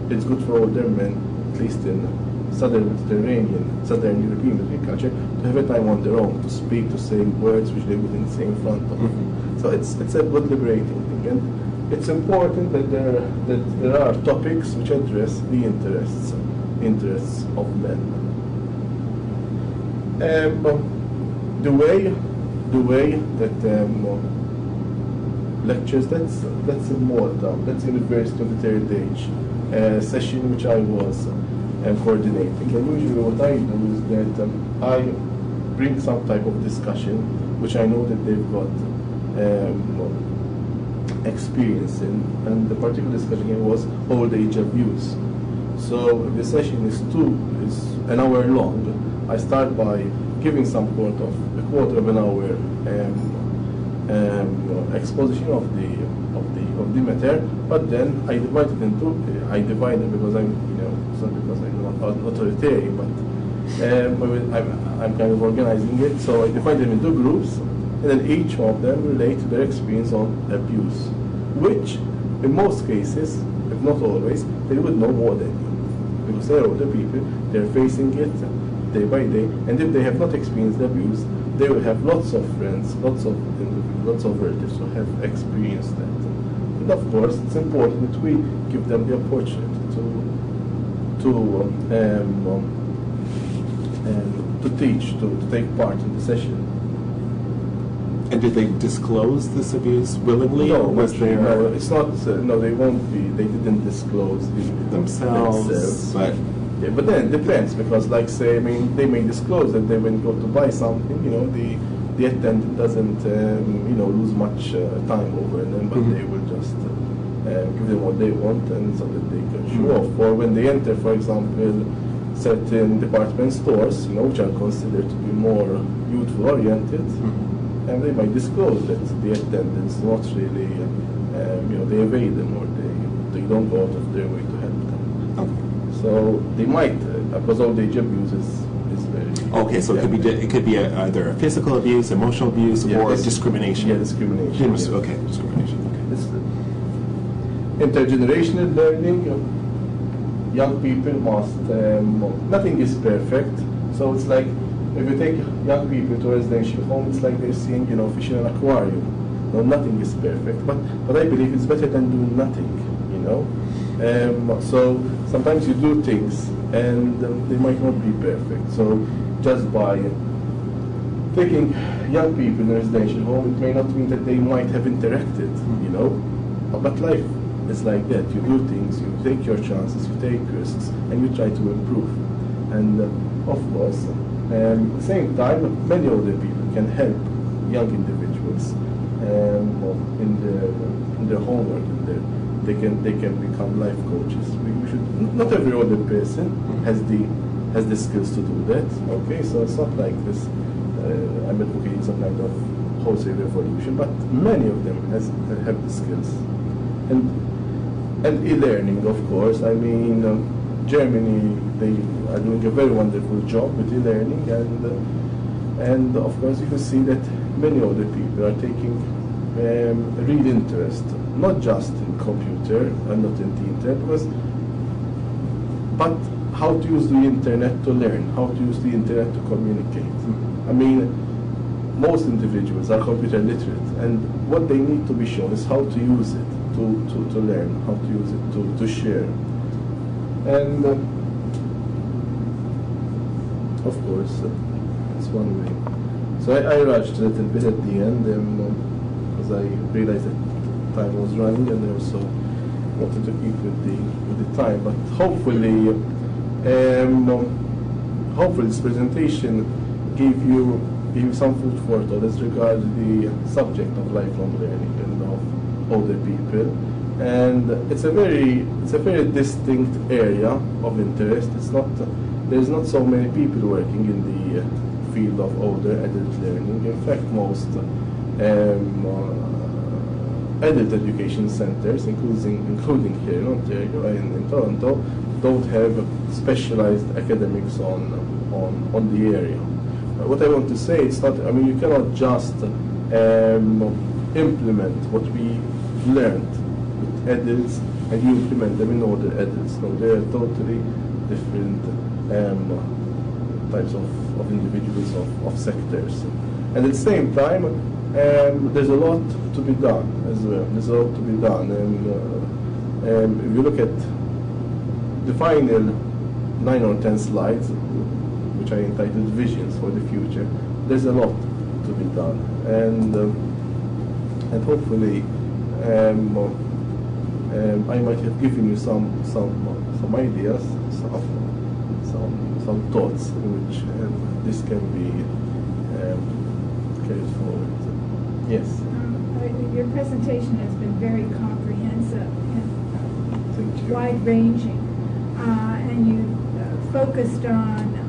S1: It's good for older men, at least in Southern Mediterranean, Southern European culture, to have a time on their own, to speak, to say words which they wouldn't say in front of them. So it's a good liberating thing. And it's important that there are topics which address the interests of men. The way that lectures, that's in Malta, that's University of the Third Age, session which I was coordinating. And usually what I do is that I bring some type of discussion, which I know that they've got experience in, and the particular discussion here was old age abuse. So if the session is an hour long, I start by giving some sort of a quarter of an hour exposition of the matter, but then I divide it because I'm, it's not because I'm not authoritarian, but I'm kind of organizing it, so I divide them into groups, and then each of them relate to their experience on abuse, which in most cases, if not always, they would know more than you, because they're older people, they're facing it day by day, and if they have not experienced abuse, they will have lots of friends, lots of individuals, lots of relatives who have experienced that. And of course, it's important that we give them the opportunity to teach, to take part in the session.
S2: And did they disclose this abuse willingly?
S1: No,
S2: or was there?
S1: No, it's not. No, they won't be. They didn't disclose
S2: themselves.
S1: But then it depends, because, like, say, they may disclose that they when go to buy something, the attendant doesn't, lose much time over them, but they will just give them what they want, and so that they can show off. Or when they enter, for example, certain department stores, which are considered to be more youth-oriented, and they might disclose that the attendants not really, they evade them, or they don't go out of their way to help them.
S2: Okay.
S1: So they might, because old age abuse is very.
S2: Okay, so it could be either a physical abuse, emotional abuse, or discrimination.
S1: Yeah, discrimination.
S2: Okay, discrimination. Okay.
S1: Intergenerational learning. Young people must. Nothing is perfect, so it's like if you take young people to a residential home, it's like they're seeing, fish in an aquarium. No, nothing is perfect, but I believe it's better than doing nothing. So sometimes you do things and they might not be perfect. So just by taking young people in a residential home, it may not mean that they might have interacted, But life is like that. You do things, you take your chances, you take risks, and you try to improve. And of course, at the same time, many older people can help young individuals in their homework, they can become life coaches. We should, not every older person has the skills to do that. Okay, so it's not like this. I'm advocating some kind of wholesale revolution, but many of them have the skills. And e-learning, of course. Germany, they are doing a very wonderful job with e-learning, and of course you can see that many older people are taking real interest, not just in computer and not in the internet, but how to use the internet to learn, how to use the internet to communicate. Most individuals are computer literate, and what they need to be shown is how to use it to learn, how to use it to share. And of course, it's one way. So I rushed a little bit at the end because I realized that time was running, and I also wanted to keep with the time. But hopefully this presentation gave you some food for thought as regards the subject of lifelong learning and of older people. And it's a very distinct area of interest. There's not so many people working in the field of older adult learning. In fact, most adult education centers, including here in Ontario and in Toronto, don't have specialized academics on the area. What I want to say is not. You cannot just implement what we learned with adults and you implement them in older adults. No, they are totally different types of individuals, of sectors. And at the same time, there's a lot to be done as well. There's a lot to be done. And if you look at the final 9 or 10 slides, which I entitled Visions for the Future, there's a lot to be done. And hopefully I might have given you some ideas some thoughts in which this can be carried forward. Yes.
S3: Your presentation has been very comprehensive and
S1: Thank you.
S3: wide-ranging, and you focused on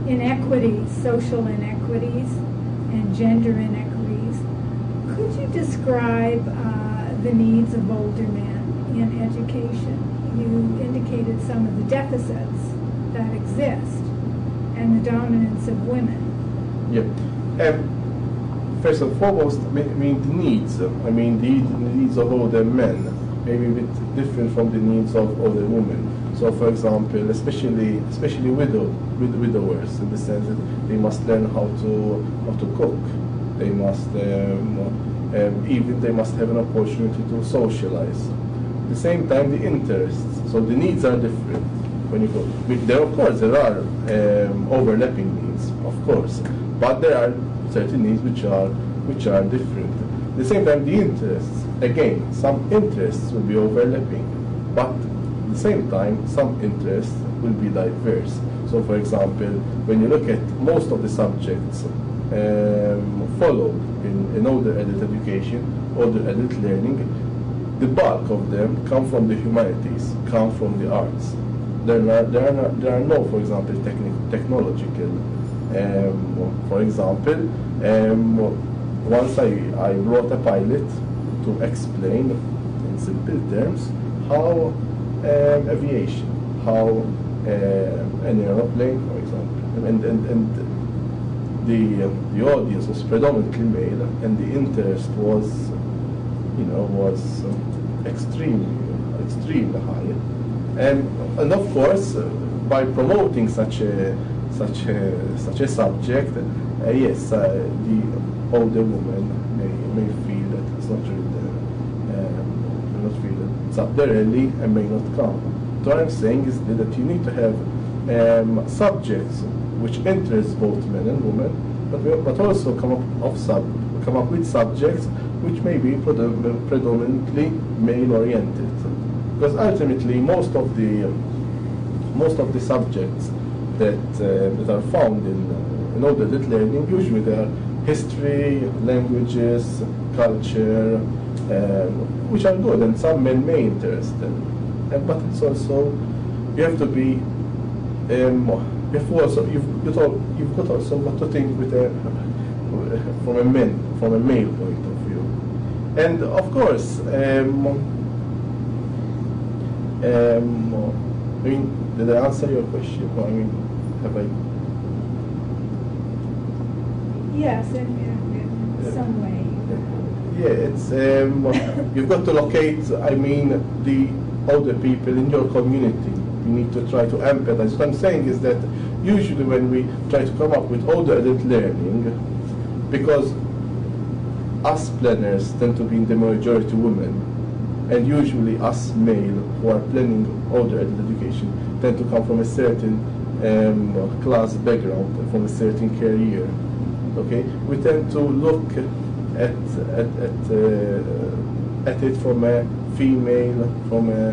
S3: inequities, social inequities, and gender inequities. Could you describe the needs of older men in education? You indicated some of the deficits that exist and the dominance of women.
S1: Yeah. First and foremost, the needs. The needs of older men may be a bit different from the needs of older women. So, for example, especially widowers, in the sense that they must learn how to cook. They must they must have an opportunity to socialize. At the same time, the interests. So the needs are different when you go. There are overlapping needs, of course, but there are certain needs which are different. At the same time, the interests. Again, some interests will be overlapping, but at the same time, some interests will be diverse. So, for example, when you look at most of the subjects followed in older adult education, older adult learning, the bulk of them come from the humanities, come from the arts. There are no, for example, technological. For example, once I wrote a pilot to explain in simple terms how aviation, how an aeroplane, for example, and the audience was predominantly male, and the interest was extremely high, and of course by promoting such a subject, yes, the older woman may feel that it's not really may not feel that it's up there early and may not come. So what I'm saying is that you need to have subjects which interest both men and women, but also come up with subjects which may be predominantly male-oriented, because ultimately most of the subjects that are found in older adult learning, usually they are history, languages, culture, which are good, and some men may interest them. But it's also you have to be you've got also what to think with from a male point of view, and of course did I answer your question? Have I?
S3: Yes, in some way.
S1: Yeah, it's you've got to locate. The older people in your community. You need to try to empathize. What I'm saying is that usually when we try to come up with older adult learning, because us planners tend to be in the majority women, and usually us male who are planning older adult education tend to come from a certain class background, from a certain career. Okay, we tend to look at it from a female, from a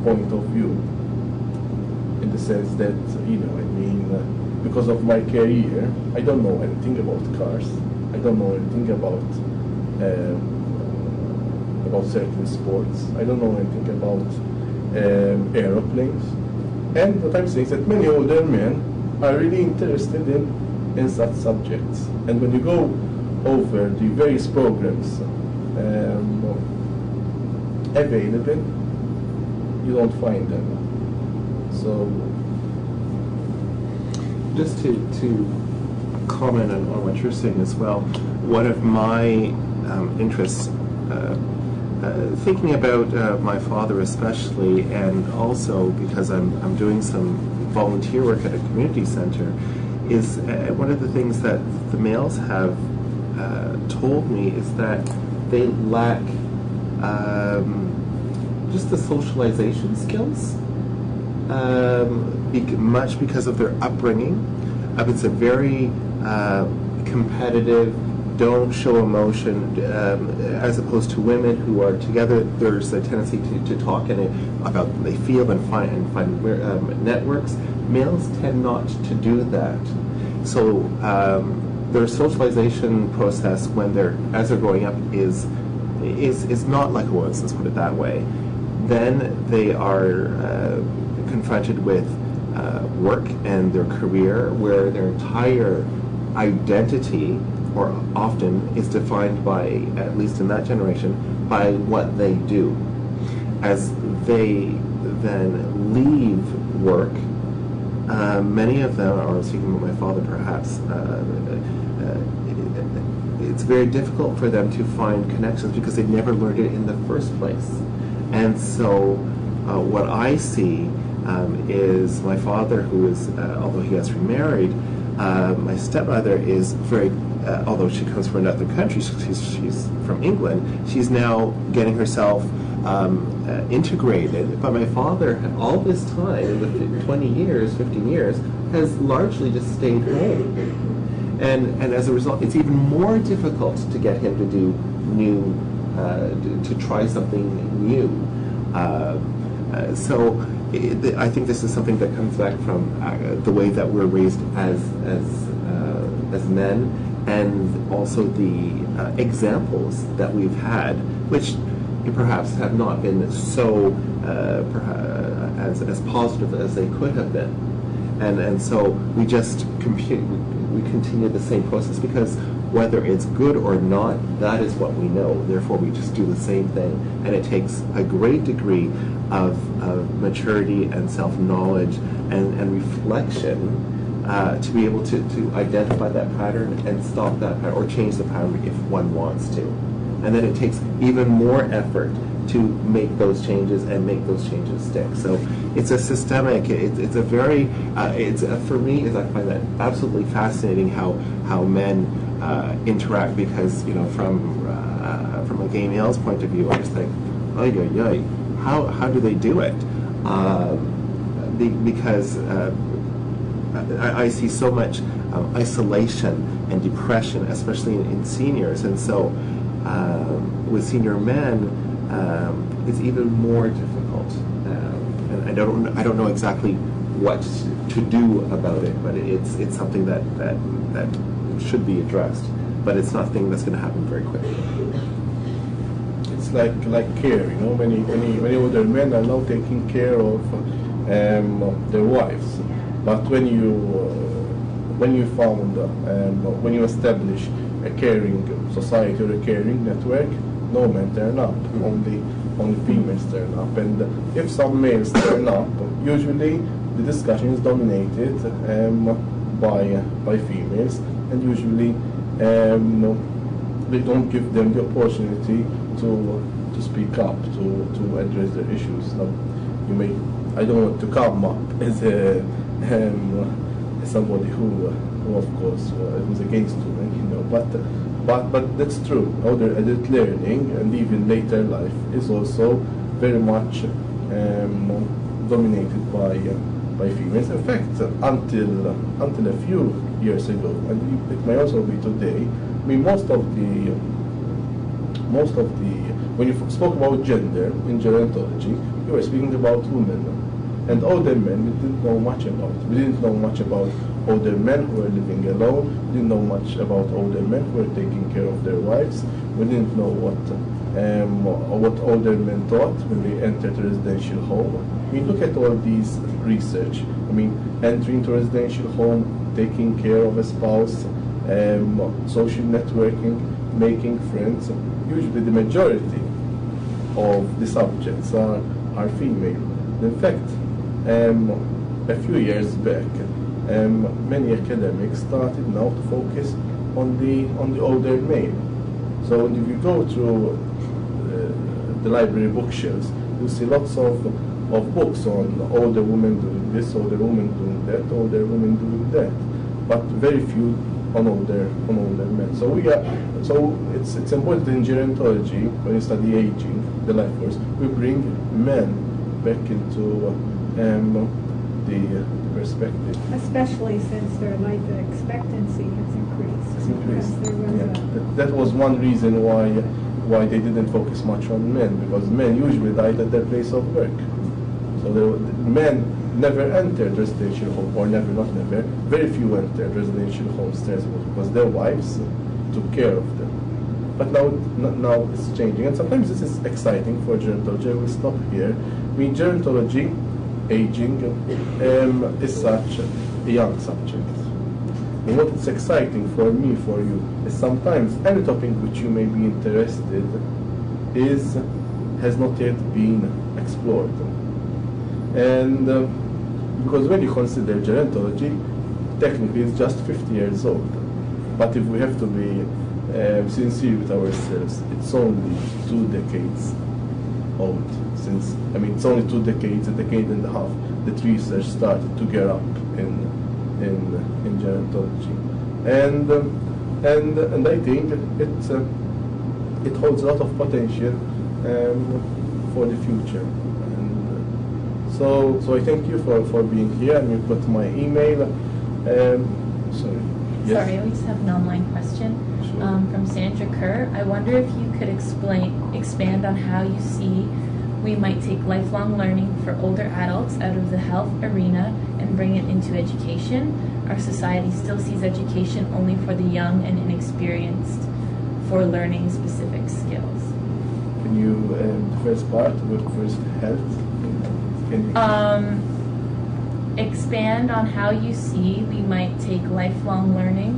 S1: point of view, in the sense that because of my career, I don't know anything about cars. I don't know anything about certain sports. I don't know anything about aeroplanes. And what I'm saying is that many older men are really interested in such subjects. And when you go over the various programs available, you don't find them. So,
S2: just to comment on what you're saying as well, one of my interests, thinking about my father especially, and also because I'm doing some volunteer work at a community center, is one of the things that the males have told me is that they lack just the socialization skills, much because of their upbringing. It's a very competitive, don't show emotion, as opposed to women who are together. There's a tendency to talk about what they feel and find networks. Males tend not to do that. So their socialization process as they're growing up is not like it was. Let's put it that way. Then they are confronted with work and their career, where their entire identity, or often, is defined by, at least in that generation, by what they do. As they then leave work, many of them, or speaking with my father perhaps, it's very difficult for them to find connections because they never learned it in the first place. And so what I see is my father, who is, although he has remarried, my stepmother is very, although she comes from another country, she's from England, she's now getting herself integrated. But my father, all this time, in the 20 years, 15 years, has largely just stayed home. And as a result, it's even more difficult to get him to do to try something new. So I think this is something that comes back from the way that we're raised as men, and also the examples that we've had, which perhaps have not been so as positive as they could have been. And so we just continue the same process, because whether it's good or not, that is what we know. Therefore, we just do the same thing. And it takes a great degree of maturity and self-knowledge and reflection to be able to identify that pattern and stop that pattern, or change the pattern if one wants to. And then it takes even more effort to make those changes and make those changes stick. So it's a systemic, it's a very, for me, I find that absolutely fascinating how men interact, because, from a gay male's point of view, I just think, how do they do it? Because I see so much isolation and depression, especially in seniors, and so with senior men, it's even more difficult. And I don't know exactly what to do about it, but it's something that should be addressed. But it's nothing that's going to happen very quickly.
S1: It's like care, many older men are now taking care of their wives. But when you establish a caring society or a caring network, no men turn up. Only females turn up. And if some males turn up, usually the discussion is dominated by females, and usually they don't give them the opportunity to speak up, to address their issues. Now, I don't want to come up as somebody who of course was against women, but that's true. Older adult learning and even later life is also very much dominated by females. In fact, until a few years ago, and it may also be today, most of the when you spoke about gender in gerontology, you were speaking about women, and older men we didn't know much about. We didn't know much about older men who were living alone. We didn't know much about older men who were taking care of their wives. We didn't know what older men thought when they entered a residential home. Look at all these research. Entering to a residential home, taking care of a spouse, social networking, making friends. Usually the majority of the subjects are female. In fact, a few years back, many academics started now to focus on the older male. So if you go through the library bookshelves, you see lots of books on older women doing this, older women doing that, older women doing that, but very few on older men. So it's important in gerontology, when you study aging, the life force, we bring men back into the perspective.
S3: Especially since their life expectancy has increased.
S1: It's increased.
S3: Because there was
S1: That was one reason why they didn't focus much on men, because men usually died at their place of work. So men never entered residential home, or never, not never, very few entered residential homes because their wives took care of them. But now it's changing, and sometimes this is exciting for gerontology. I will stop here. I mean, gerontology, aging, is such a young subject. And what is exciting for me, for you, is sometimes any topic which you may be interested has not yet been explored. And because when you consider gerontology, technically it's just 50 years old. But if we have to be sincere with ourselves, it's only 2 decades old. It's only 2 decades, a decade and a half, that research started to get up in gerontology, and I think it holds a lot of potential for the future. And so I thank you for being here, and you put my email. Sorry. Yes?
S4: Sorry, we just have an online question from Sandra Kerr. I wonder if you could expand on how you see we might take lifelong learning for older adults out of the health arena and bring it into education. Our society still sees education only for the young and inexperienced for learning specific skills.
S1: Can you, the first part, with first health? Can you
S4: expand on how you see we might take lifelong learning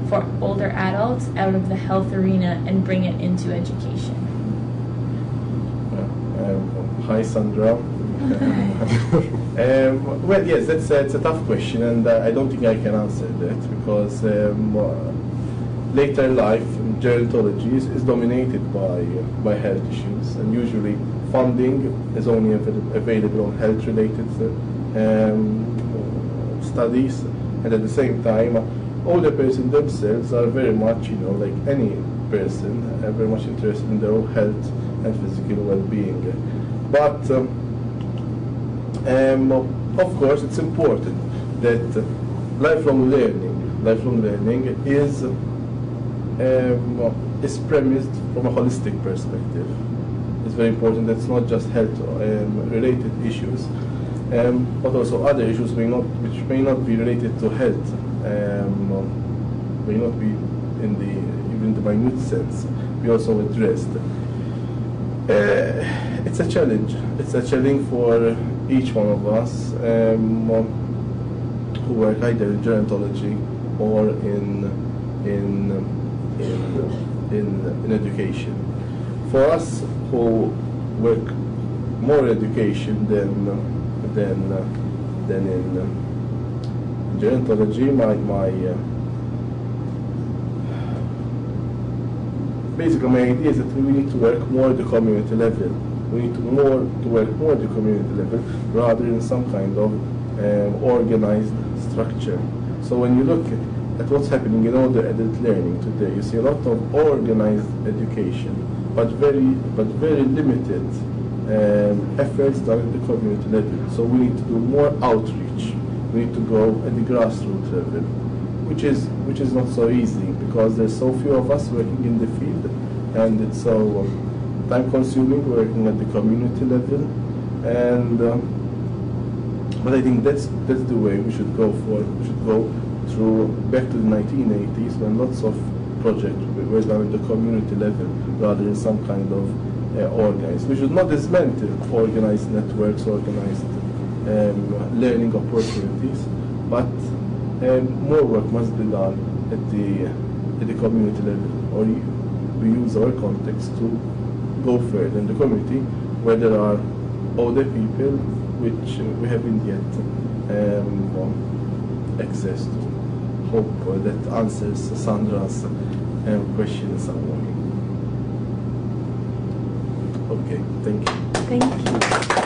S4: for older adults out of the health arena and bring it into education.
S1: Hi, Sandra. Well, yes, it's a tough question, and I don't think I can answer that, because later life gerontology is dominated by health issues, and usually funding is only available on health-related studies, and at the same time, older person themselves are very much, like any person, very much interested in their own health and physical well-being. But of course, it's important that lifelong learning is premised from a holistic perspective. It's very important that it's not just health related issues, but also other issues which may not be related to health, may not be even the minute sense, be also addressed. It's a challenge. It's a challenge for each one of us who work either in gerontology or in education. For us who work more in education than in gerontology, basically my idea is that we need to work more at the community level. We need to work more at the community level rather than some kind of organized structure. So when you look at what's happening in older adult learning today, you see a lot of organized education, but very limited efforts done at the community level. So we need to do more outreach. We need to go at the grassroots level, which is not so easy, because there's so few of us working in the field, and it's so time-consuming working at the community level. And but I think that's the way we should go for. We should go through back to the 1980s, when lots of projects were done at the community level rather than some kind of organized. We should not dismantle organized networks, organized learning opportunities, but more work must be done at the community level, or we use our context to go further in the community where there are older people which we haven't yet access to. Hope that answers Sandra's question in some way. Okay, thank you.
S4: Thank you.